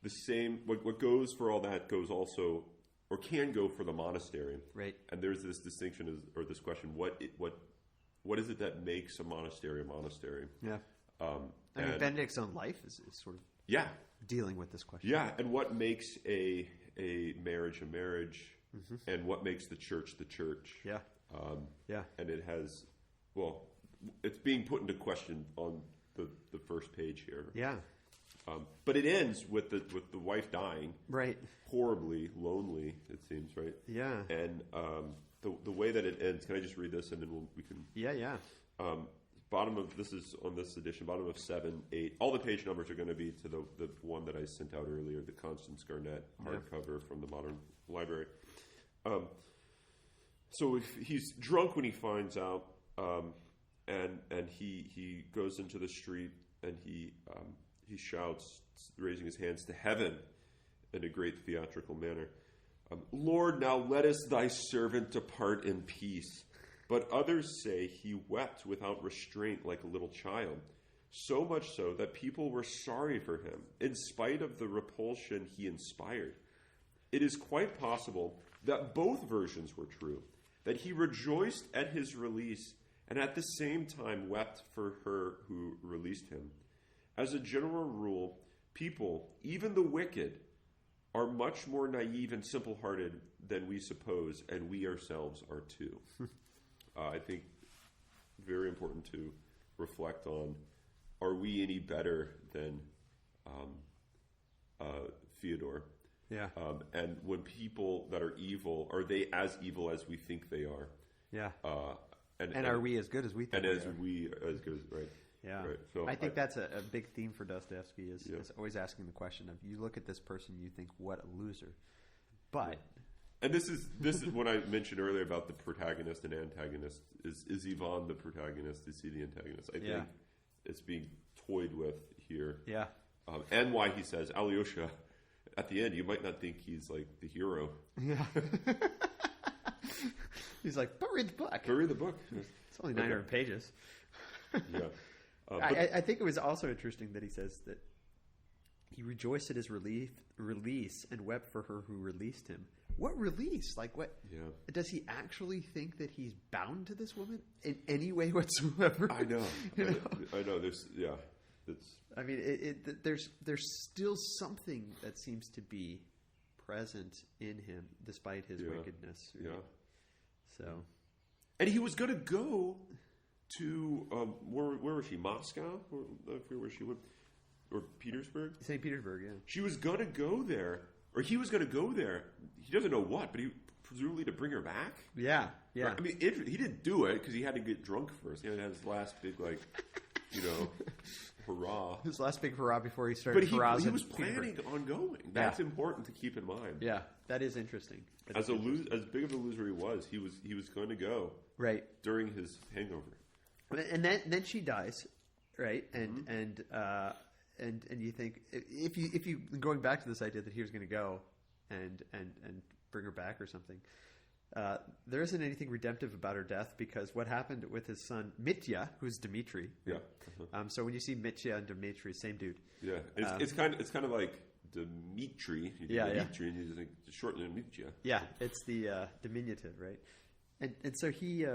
the same. What goes for all that goes also, or can go for the monastery. Right. And there's this distinction, or this question: what is it that makes a monastery a monastery? Yeah. I mean, Benedict's own life is sort of dealing with this question. Yeah, and what makes a marriage a marriage, and what makes the church the church? Yeah. And it has, it's being put into question on the first page here. Yeah. But it ends with the wife dying. Right. Horribly lonely, it seems, right? Yeah. And the way that it ends, can I just read this and then we can... Yeah. This is on this edition, bottom of 7, 8. All the page numbers are going to be to the one that I sent out earlier, the Constance Garnett hardcover from the Modern Library. So he's drunk when he finds out, and he goes into the street and he shouts, raising his hands to heaven in a great theatrical manner. Lord, now lettest thy servant depart in peace. But others say he wept without restraint like a little child, so much so that people were sorry for him, in spite of the repulsion he inspired. It is quite possible that both versions were true, that he rejoiced at his release and at the same time wept for her who released him. As a general rule, people, even the wicked, are much more naive and simple-hearted than we suppose, and we ourselves are too. I think very important to reflect on, are we any better than Fyodor? Yeah. And when people that are evil, are they as evil as we think they are? Yeah. And are we as good as we think as good as, right? Yeah. Right. So I think that's a big theme for Dostoyevsky is always asking the question of, you look at this person, you think, what a loser. But... And this is what I mentioned earlier about the protagonist and antagonist. Is Ivan the protagonist? Is he the antagonist? I think it's being toyed with here. Yeah. And why he says, Alyosha, at the end, you might not think he's like the hero. Yeah. He's like, but read the book. But read the book. It's only 900 pages. Yeah. I think it was also interesting that he says that he rejoiced at his release and wept for her who released him. What release? Like, what? Yeah. Does he actually think that he's bound to this woman in any way whatsoever? I know. I know. There's, I mean, there's still something that seems to be present in him despite his wickedness. Right? Yeah. So. And he was going to go to, where was she? Moscow? I forget where she went. Or Petersburg? St. Petersburg, yeah. She was going to go there. Or he was going to go there. He doesn't know what, but he presumably to bring her back. Yeah. Right? I mean, he didn't do it because he had to get drunk first. He had to have his last big, hurrah. His last big hurrah before he started. But he was planning on going. That's important to keep in mind. Yeah, that is interesting. As big of a loser he was going to go right during his hangover. And then she dies, right? And you think, if you going back to this idea that he was going to go and bring her back or something, there isn't anything redemptive about her death, because what happened with his son Mitya, who's Dmitri. Yeah. So when you see Mitya and Dmitri, same dude. Yeah. It's kind of like Dmitri. Dmitri, and you just like shorten it Mitya. Yeah. It's the diminutive, right? And so he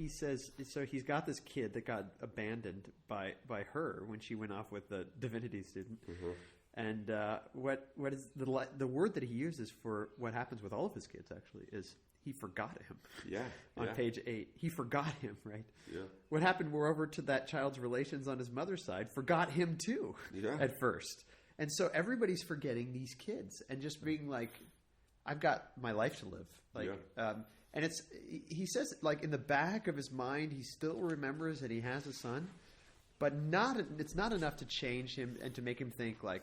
says, so he's got this kid that got abandoned by her when she went off with the divinity student. Mm-hmm. And what is the word that he uses for what happens with all of his kids actually is he forgot him. Yeah. On page 8, he forgot him, right? Yeah. What happened, moreover, to that child's relations on his mother's side forgot him too. Yeah. At first, and so everybody's forgetting these kids and just being like, I've got my life to live. Like. Yeah. And he says, like, in the back of his mind, he still remembers that he has a son, but it's not enough to change him and to make him think, like,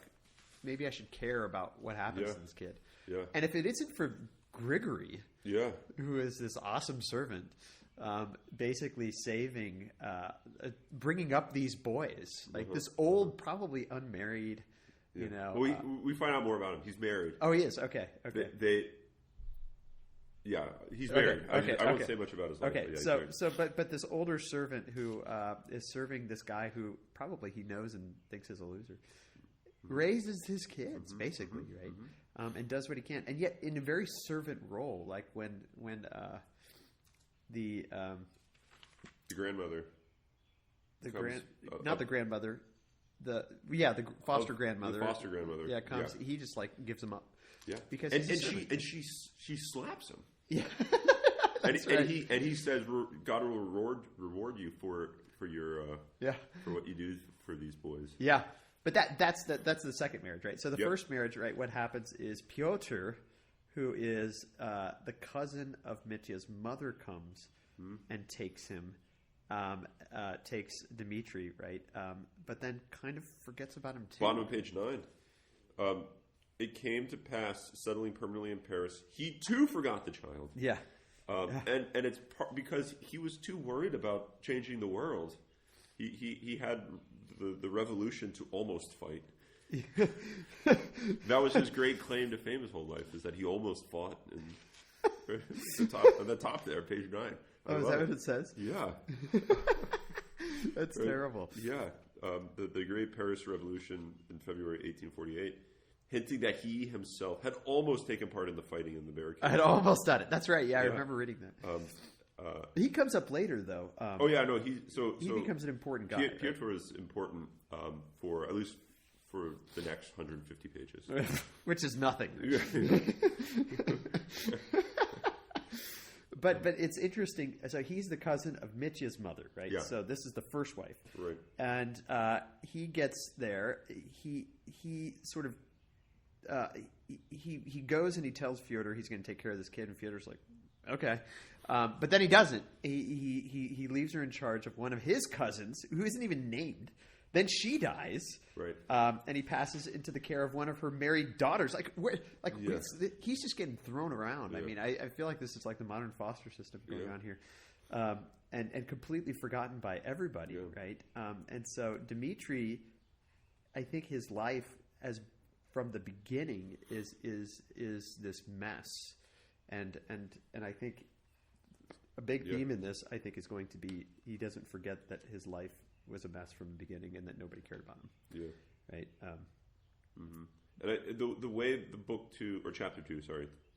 maybe I should care about what happens to this kid. Yeah. And if it isn't for Grigory, who is this awesome servant, basically saving, bringing up these boys, like this old, probably unmarried, you know. Well, we find out more about him. He's married. Oh, he is? Okay. Yeah, he's married. Okay. I won't say much about his life. Okay, but but this older servant who is serving this guy who probably he knows and thinks is a loser, raises his kids basically, right? And does what he can, and yet in a very servant role, like when the grandmother, the grandmother, the foster grandmother, comes. Yeah. He just like gives him up. Yeah, because she slaps him. Yeah, and he says, "God will reward you for for your for what you do for these boys. Yeah, but that's the second marriage, right? So the first marriage, right? What happens is Pyotr, who is the cousin of Mitya's mother, comes and takes him, takes Dmitri, right? But then kind of forgets about him too. Bottom of page 9. It came to pass, settling permanently in Paris, he too forgot the child. Yeah. And it's because he was too worried about changing the world. He had the revolution to almost fight. That was his great claim to fame his whole life, is that he almost fought. And on the top there, page 9. Oh, is that what it says? Yeah. That's terrible. Yeah. The Great Paris Revolution in February 1848, hinting that he himself had almost taken part in the fighting in the barricades. I had almost done it. That's right. Yeah, I remember reading that. He comes up later, though. He becomes an important guy. Piotr is important for at least for the next 150 pages, which is nothing. But it's interesting. So he's the cousin of Mitya's mother, right? Yeah. So this is the first wife, right? And he gets there. He sort of he goes and he tells Fyodor he's going to take care of this kid, and Fyodor's like, okay, but then he doesn't. He leaves her in charge of one of his cousins who isn't even named. Then she dies, right? And he passes into the care of one of her married daughters. He's just getting thrown around. Yeah. I mean, I feel like this is like the modern foster system going on here, and completely forgotten by everybody, right? And so Dmitri, I think his life as from the beginning is this mess, and I think a big theme in this, I think, is going to be he doesn't forget that his life was a mess from the beginning and that nobody cared about him. Yeah. Right. And the way the book 2 or chapter 2,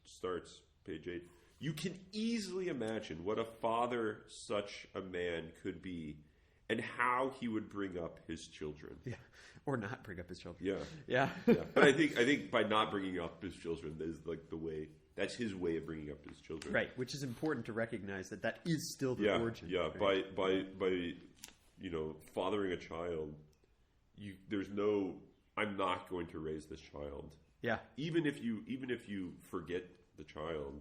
starts, page 8, you can easily imagine what a father such a man could be, and how he would bring up his children. Yeah. Or not bring up his children. Yeah. Yeah. But I think by not bringing up his children is like the way. That's his way of bringing up his children. Right. Which is important to recognize that is still the origin. Yeah. Right? By fathering a child, there's no, I'm not going to raise this child. Yeah. Even if you forget the child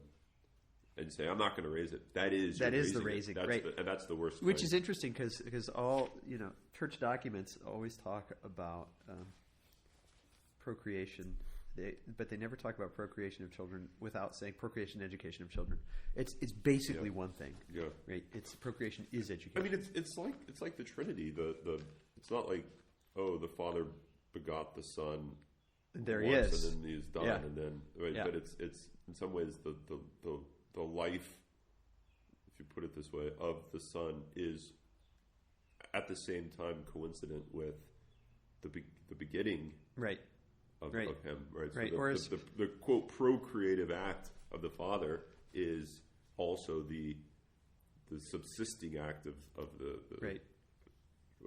and say, I'm not going to raise it, that is the raising. Right. And that's the worst. Which is interesting because all, church documents always talk about procreation, but they never talk about procreation of children without saying procreation and education of children. It's basically one thing. Yeah. Right. It's procreation is education. I mean, it's like the Trinity. It's not like, the Father begot the Son. There he is, and then he's done, and then. Right, but it's in some ways the life, if you put it this way, of the Son is at the same time coincident with the beginning. Right. Of him, right? Right. So the quote procreative act of the Father is also the subsisting act of the right.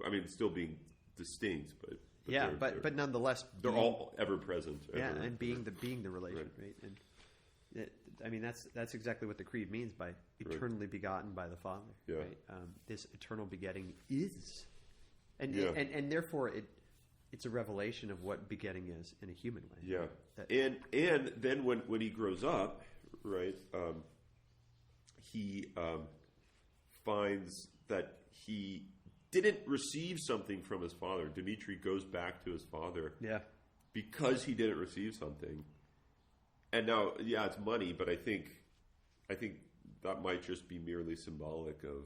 I mean, still being distinct, but but nonetheless, they're all ever present. And being the relation, right? And that's exactly what the creed means by eternally begotten by the Father. Yeah. Right? This eternal begetting is, and therefore it's a revelation of what begetting is in a human way. Yeah, and then when he grows up, right, he finds that he didn't receive something from his father. Dmitri goes back to his father, because he didn't receive something. And now, it's money, but I think that might just be merely symbolic of.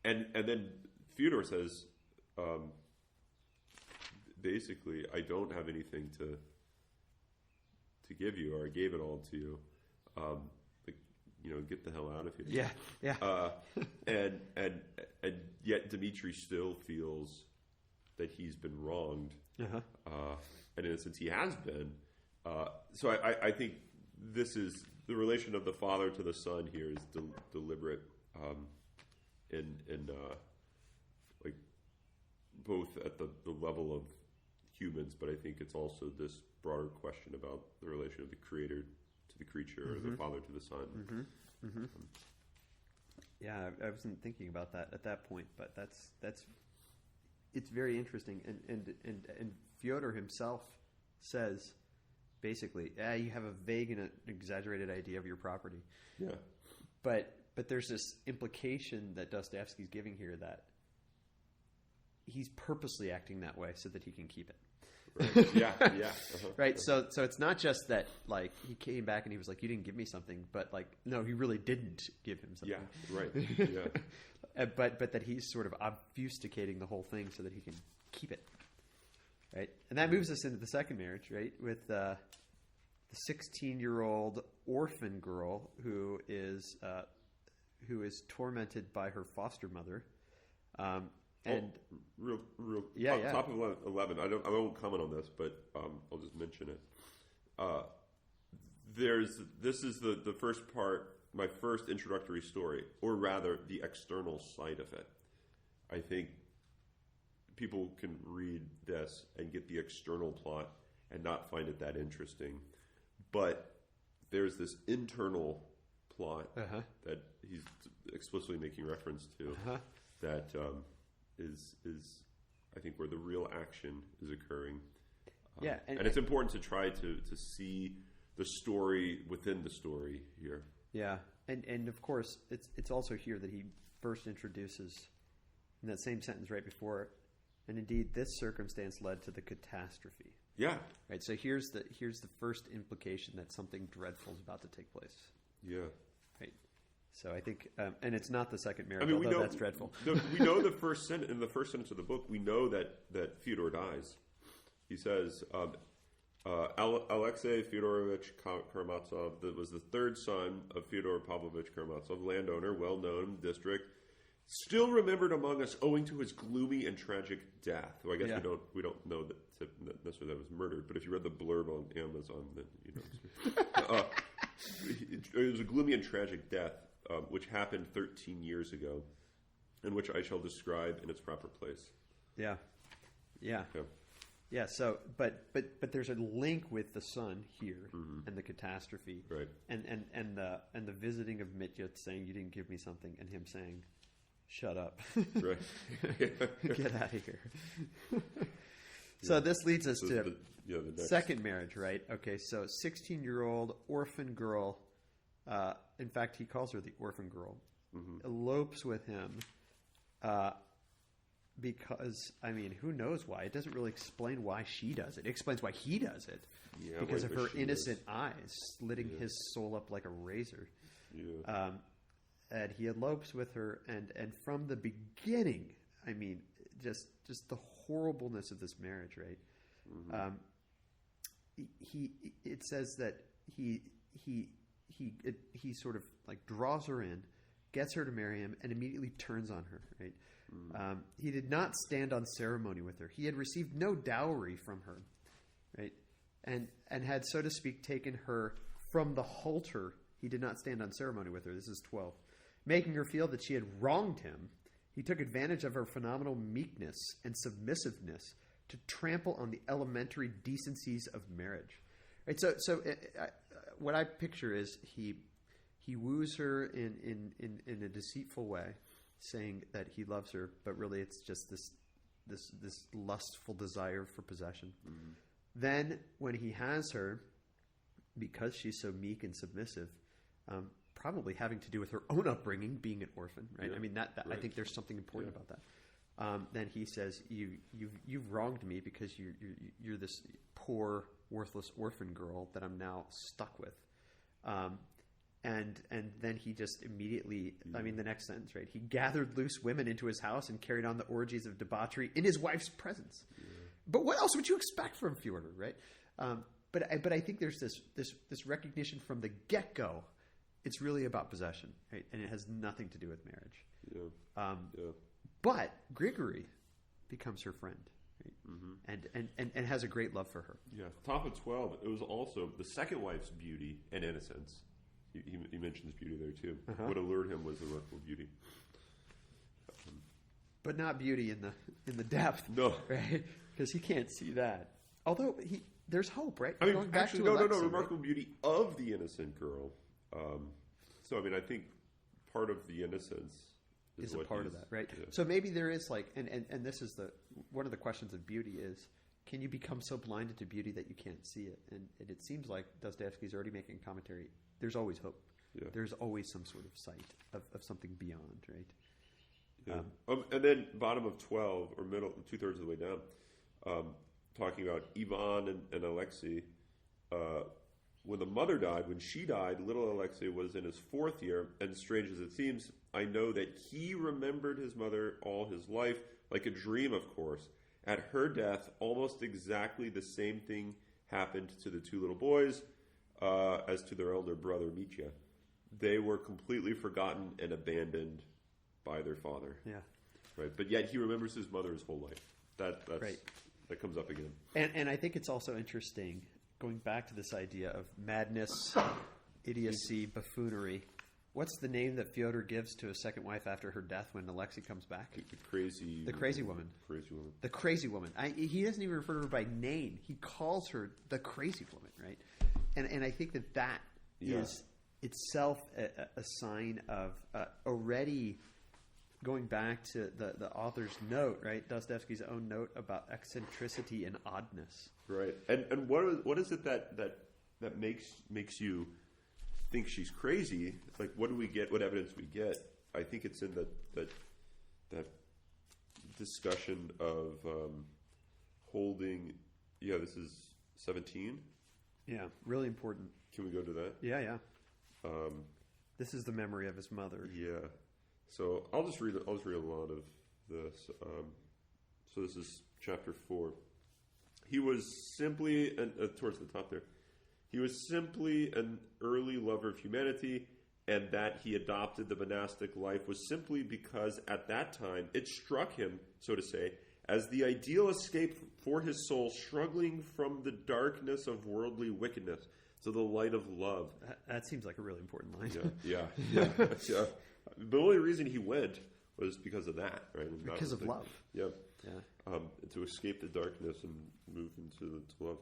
And then Fyodor says. Basically, I don't have anything to give you, or I gave it all to you. Get the hell out of here. Yeah. And yet Dmitri still feels that he's been wronged, and in a sense he has been. So I think this is the relation of the father to the son here is deliberate, in like both at the level of humans, but I think it's also this broader question about the relation of the creator to the creature, or the father to the son. Yeah, I wasn't thinking about that at that point, but it's very interesting. And Fyodor himself says, basically, you have a vague and exaggerated idea of your property. Yeah. But there's this implication that Dostoyevsky's giving here that he's purposely acting that way so that he can keep it. Right. Yeah. Uh-huh. Right. So it's not just that like he came back and he was like, you didn't give me something, but like, no, he really didn't give him something. Yeah. Right. Yeah. but that he's sort of obfuscating the whole thing so that he can keep it. Right. And that moves us into the second marriage, right? With the 16-year-old orphan girl who is tormented by her foster mother. And real yeah. Top of 11. I won't comment on this, but I'll just mention it. This is the first part, my first introductory story, or rather the external side of it. I think people can read this and get the external plot and not find it that interesting, but there's this internal plot that he's explicitly making reference to that is I think where the real action is occurring. And it's important to try to see the story within the story here. Yeah, and of course it's also here that he first introduces in that same sentence right before, and indeed this circumstance led to the catastrophe. Yeah. Right. So here's the first implication that something dreadful is about to take place. Yeah. Right. So I think, and it's not the second marriage, we know that's dreadful. We know in the first sentence of the book, we know that Fyodor dies. He says, Alexei Fyodorovich Karamazov was the third son of Fyodor Pavlovich Karamazov, landowner, well-known district, still remembered among us owing to his gloomy and tragic death. Well, I guess we don't know that necessarily that was murdered, but if you read the blurb on Amazon, then you know. It was a gloomy and tragic death, which happened 13 years ago, and which I shall describe in its proper place. Yeah. So, but there's a link with the son here and the catastrophe, right? And the visiting of Mitya saying you didn't give me something, and him saying, "Shut up, right? Get out of here." So this leads us to the second marriage, right? Okay, so 16-year-old orphan girl. In fact, he calls her the orphan girl. Elopes with him because, I mean, who knows why? It doesn't really explain why she does it. It explains why he does it. Yeah, because of her innocent eyes, slitting his soul up like a razor. Yeah. And he elopes with her, and from the beginning, I mean, just the horribleness of this marriage, right? It says that he sort of like draws her in, gets her to marry him, and immediately turns on her, right? He did not stand on ceremony with her. He had received no dowry from her, right? And had, so to speak, taken her from the halter. He did not stand on ceremony with her. This is 12. Making her feel that she had wronged him, he took advantage of her phenomenal meekness and submissiveness to trample on the elementary decencies of marriage. Right? So what I picture is he woos her in a deceitful way, saying that he loves her, but really it's just this lustful desire for possession. Then when he has her, because she's so meek and submissive, probably having to do with her own upbringing, being an orphan, right? Yeah, I mean, that right. I think there's something important about that. Then he says, "You've wronged me because you're this poor, worthless orphan girl that I'm now stuck with." And then he just immediately, I mean, the next sentence, right? He gathered loose women into his house and carried on the orgies of debauchery in his wife's presence. Yeah. But what else would you expect from Fyodor, right? But I think there's this recognition from the get-go. It's really about possession, right? And it has nothing to do with marriage. Yeah. But Grigory becomes her friend, right? And has a great love for her. Yeah. Top of 12, it was also the second wife's beauty and innocence. He mentions beauty there too. What allured him was the remarkable beauty, but not beauty in the depth. No, right? Because he can't see that. Although there's hope, right? I mean, going back to Alexei, no. Remarkable beauty of the innocent girl. So I mean, I think part of the innocence is a part of that, right? Yeah. So maybe there is like, and this is one of the questions of beauty is, can you become so blinded to beauty that you can't see it? And it seems like Dostoyevsky's already making commentary. There's always hope. Yeah. There's always some sort of sight of something beyond, right? Yeah. And then bottom of 12, or middle, 2/3 of the way down, talking about Ivan and Alexei. When the mother died, when she died, little Alexei was in his 4th year, and strange as it seems, I know that he remembered his mother all his life, like a dream, of course. At her death, almost exactly the same thing happened to the 2 little boys as to their elder brother, Mitya. They were completely forgotten and abandoned by their father. Yeah. Right. But yet he remembers his mother his whole life. That's right. That comes up again. And I think it's also interesting, going back to this idea of madness, idiocy, buffoonery. What's the name that Fyodor gives to his second wife after her death when Alexei comes back? The crazy woman. Crazy woman. The crazy woman. He doesn't even refer to her by name. He calls her the crazy woman, right? And I think that is itself a sign of already going back to the author's note, right? Dostoevsky's own note about eccentricity and oddness. Right. And what is it that makes you think she's crazy? Like, what do we get? What evidence we get? I think it's in that discussion of holding. Yeah, this is 17. Yeah, really important. Can we go to that? Yeah. This is the memory of his mother. Yeah. So I'll just read a lot of this. So this is chapter 4. He was simply, towards the top there, he was simply an early lover of humanity, and that he adopted the monastic life was simply because at that time it struck him, so to say, as the ideal escape for his soul struggling from the darkness of worldly wickedness to the light of love. That seems like a really important line. Yeah. The only reason he went was because of that, right? Because of love. Yeah. To escape the darkness and move into love.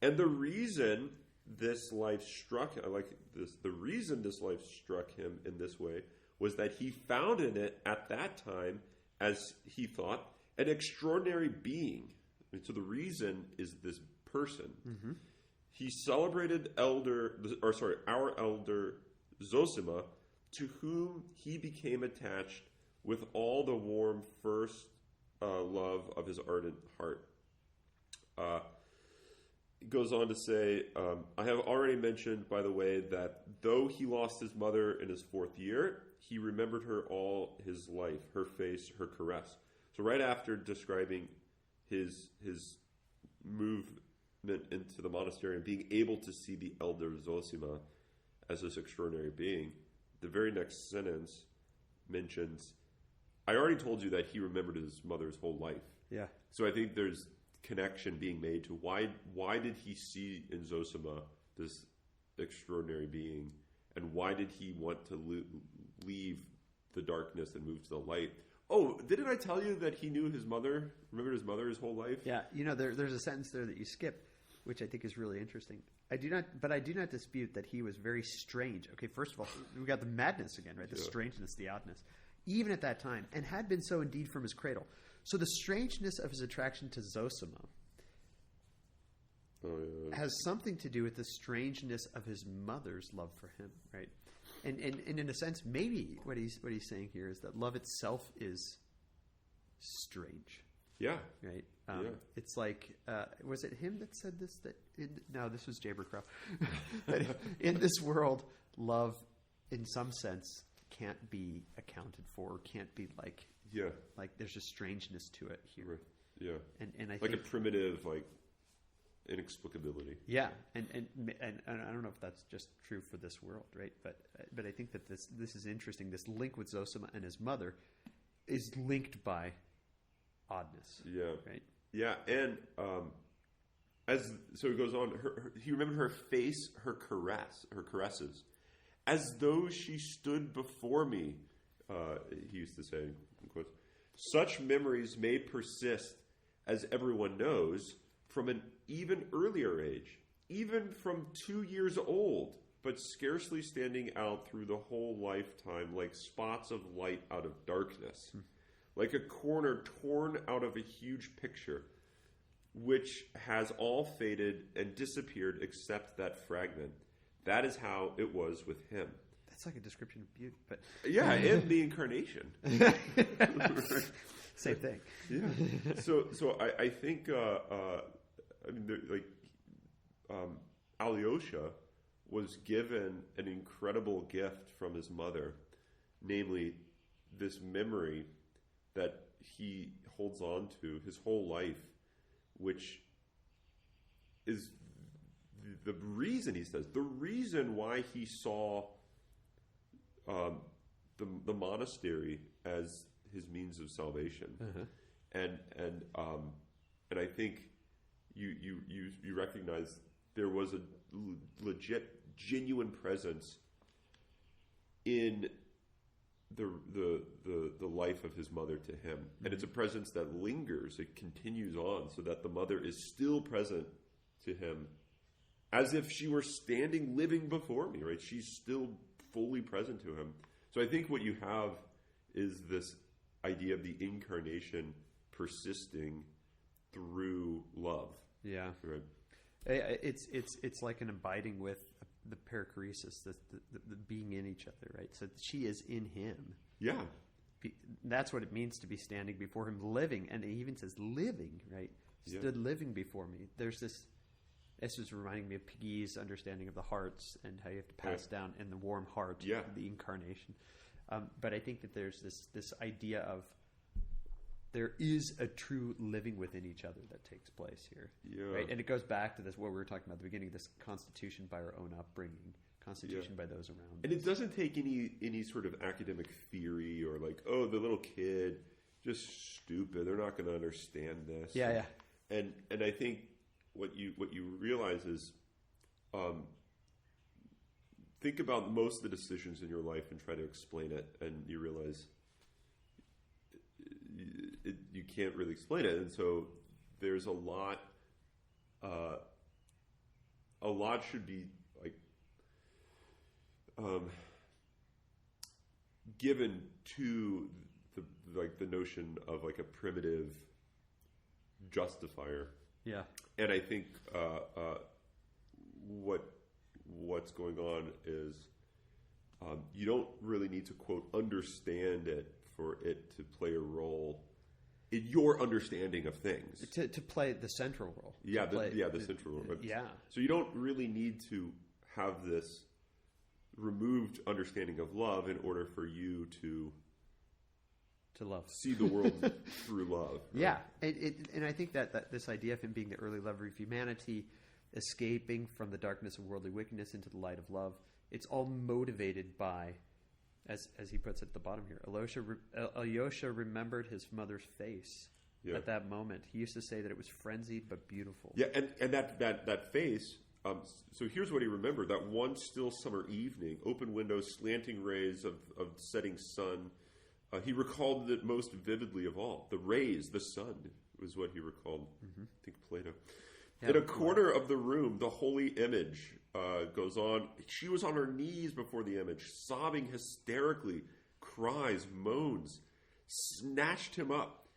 And the reason this life struck, the reason this life struck him in this way was that he found in it at that time, as he thought, an extraordinary being. So the reason is this person. Mm-hmm. He celebrated our elder Zosima, to whom he became attached with all the warm first love of his ardent heart. He goes on to say, I have already mentioned, by the way, that though he lost his mother in his 4th year, he remembered her all his life, her face, her caress. So right after describing his movement into the monastery and being able to see the elder Zosima as this extraordinary being, the very next sentence mentions, I already told you that he remembered his mother's whole life. Yeah. So I think there's connection being made to why did he see in Zosima this extraordinary being, and why did he want to leave the darkness and move to the light? Oh, didn't I tell you that he knew his mother, remembered his mother his whole life? Yeah, there's a sentence there that you skip, which I think is really interesting. I do not dispute that he was very strange. Okay, first of all, we got the madness again, right? The strangeness, the oddness, even at that time, and had been so indeed from his cradle. So the strangeness of his attraction to Zosima has something to do with the strangeness of his mother's love for him, right? And in a sense, maybe what he's saying here is that love itself is strange. Yeah. Right. It's like, was it him that said this? No, this was Jabercrow. That in this world, love, in some sense, can't be accounted for. Can't be like. Yeah. Like there's a strangeness to it here. Right. Yeah. And I like think, a primitive inexplicability. Yeah. And I don't know if that's just true for this world, right? But I think that this is interesting. This link with Zosima and his mother is linked by oddness. Yeah. Right. Yeah, and so it goes on. He remembered her face, her caresses, as though she stood before me. He used to say, in quotes, such memories may persist, as everyone knows, from an even earlier age, even from 2 years old. but scarcely standing out through the whole lifetime like spots of light out of darkness, like a corner torn out of a huge picture, which has all faded and disappeared except that fragment. That is how it was with him. That's like a description of beauty, but yeah, and the incarnation. Same thing. Yeah. So I think Alyosha was given an incredible gift from his mother, namely this memory that he holds on to his whole life, which is the reason, he says, the reason why he saw the monastery as his means of salvation. And I think you recognize there was a legit, genuine presence in the life of his mother to him, and it's a presence that lingers. It continues on, so that the mother is still present to him, as if she were standing, living before me. Right? She's still fully present to him. So I think what you have is this idea of the incarnation persisting through love. Yeah. Right. It's like an abiding with the perichoresis, the being in each other, right? So she is in him. Yeah. That's what it means to be standing before him, living. And he even says living, right? Stood living before me. There's this was reminding me of Piggy's understanding of the hearts and how you have to pass down in the warm heart, the incarnation. But I think that there's this idea of there is a true living within each other that takes place here. Yeah. Right? And it goes back to this, what we were talking about at the beginning, this constitution by our own upbringing, constitution by those around And us. it doesn't take any sort of academic theory or like, oh, the little kid, just stupid. They're not going to understand this. Yeah. And I think what you realize is, think about most of the decisions in your life and try to explain it, and you realize you can't really explain it. And so there's a lot should be like given to the notion of like a primitive justifier. Yeah. And I think what's going on is you don't really need to, quote, understand it for it to play a role in your understanding of things. To play the central role. Yeah, the central role. Yeah. So you don't really need to have this removed understanding of love in order for you to love, see the world through love. Right? Yeah, and I think that this idea of him being the early lover of humanity, escaping from the darkness of worldly wickedness into the light of love, it's all motivated by, as he puts it at the bottom here, Alyosha remembered his mother's face at that moment. He used to say that it was frenzied but beautiful. Yeah, and that face. So here's what he remembered: that one still summer evening, open windows, slanting rays of setting sun. He recalled it most vividly of all. The rays, the sun, was what he recalled. I think Plato. Yeah, in a corner of the room, the holy image goes on. She was on her knees before the image, sobbing hysterically, cries, moans, snatched him up,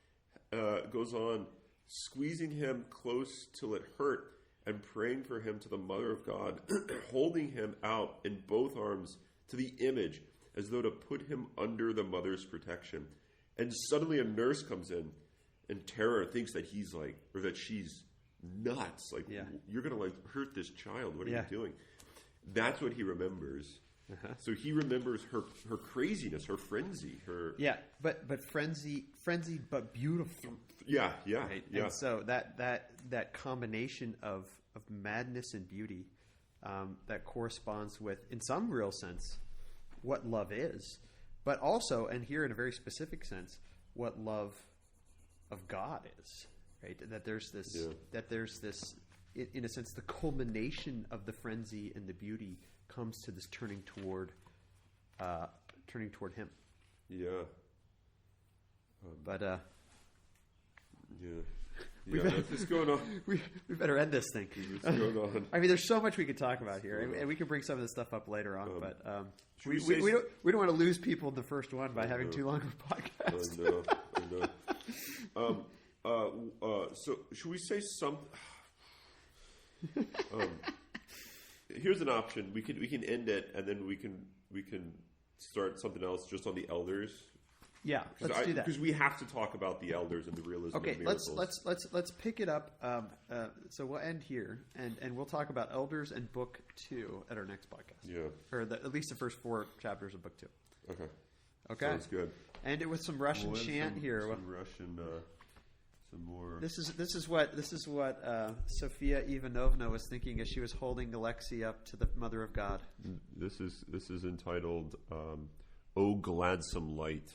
goes on, squeezing him close till it hurt, and praying for him to the Mother of God, holding him out in both arms to the image, as though to put him under the mother's protection. And suddenly a nurse comes in, and terror thinks that he's like, or that she's nuts. Like, you're going to like hurt this child. What are you doing? That's what he remembers. So he remembers her craziness, her frenzy, her but frenzy, but beautiful. Yeah. Right? And so that combination of madness and beauty that corresponds with, in some real sense, what love is, but also, and here in a very specific sense, what love of God is. Right? That there's this, in a sense, the culmination of the frenzy and the beauty comes to this turning toward him. Yeah. But What's going on? We better end this thing. What's going on? I mean, there's so much we could talk about here, and we can bring some of this stuff up later on. But we don't want to lose people in the first one by having too long of a podcast. I know. So should we say something? Here's an option. We can end it, and then we can start something else just on the elders. Yeah, let's do that because we have to talk about the elders and the realism. Okay, of miracles. let's pick it up. So we'll end here, and we'll talk about elders and book 2 at our next podcast. Yeah, or at least the first 4 chapters of book 2. Okay, sounds good. End it with some Russian chant here. Some Russian. Some more. This is what Sophia Ivanovna was thinking as she was holding Alexei up to the Mother of God. This is entitled "O Gladsome Light."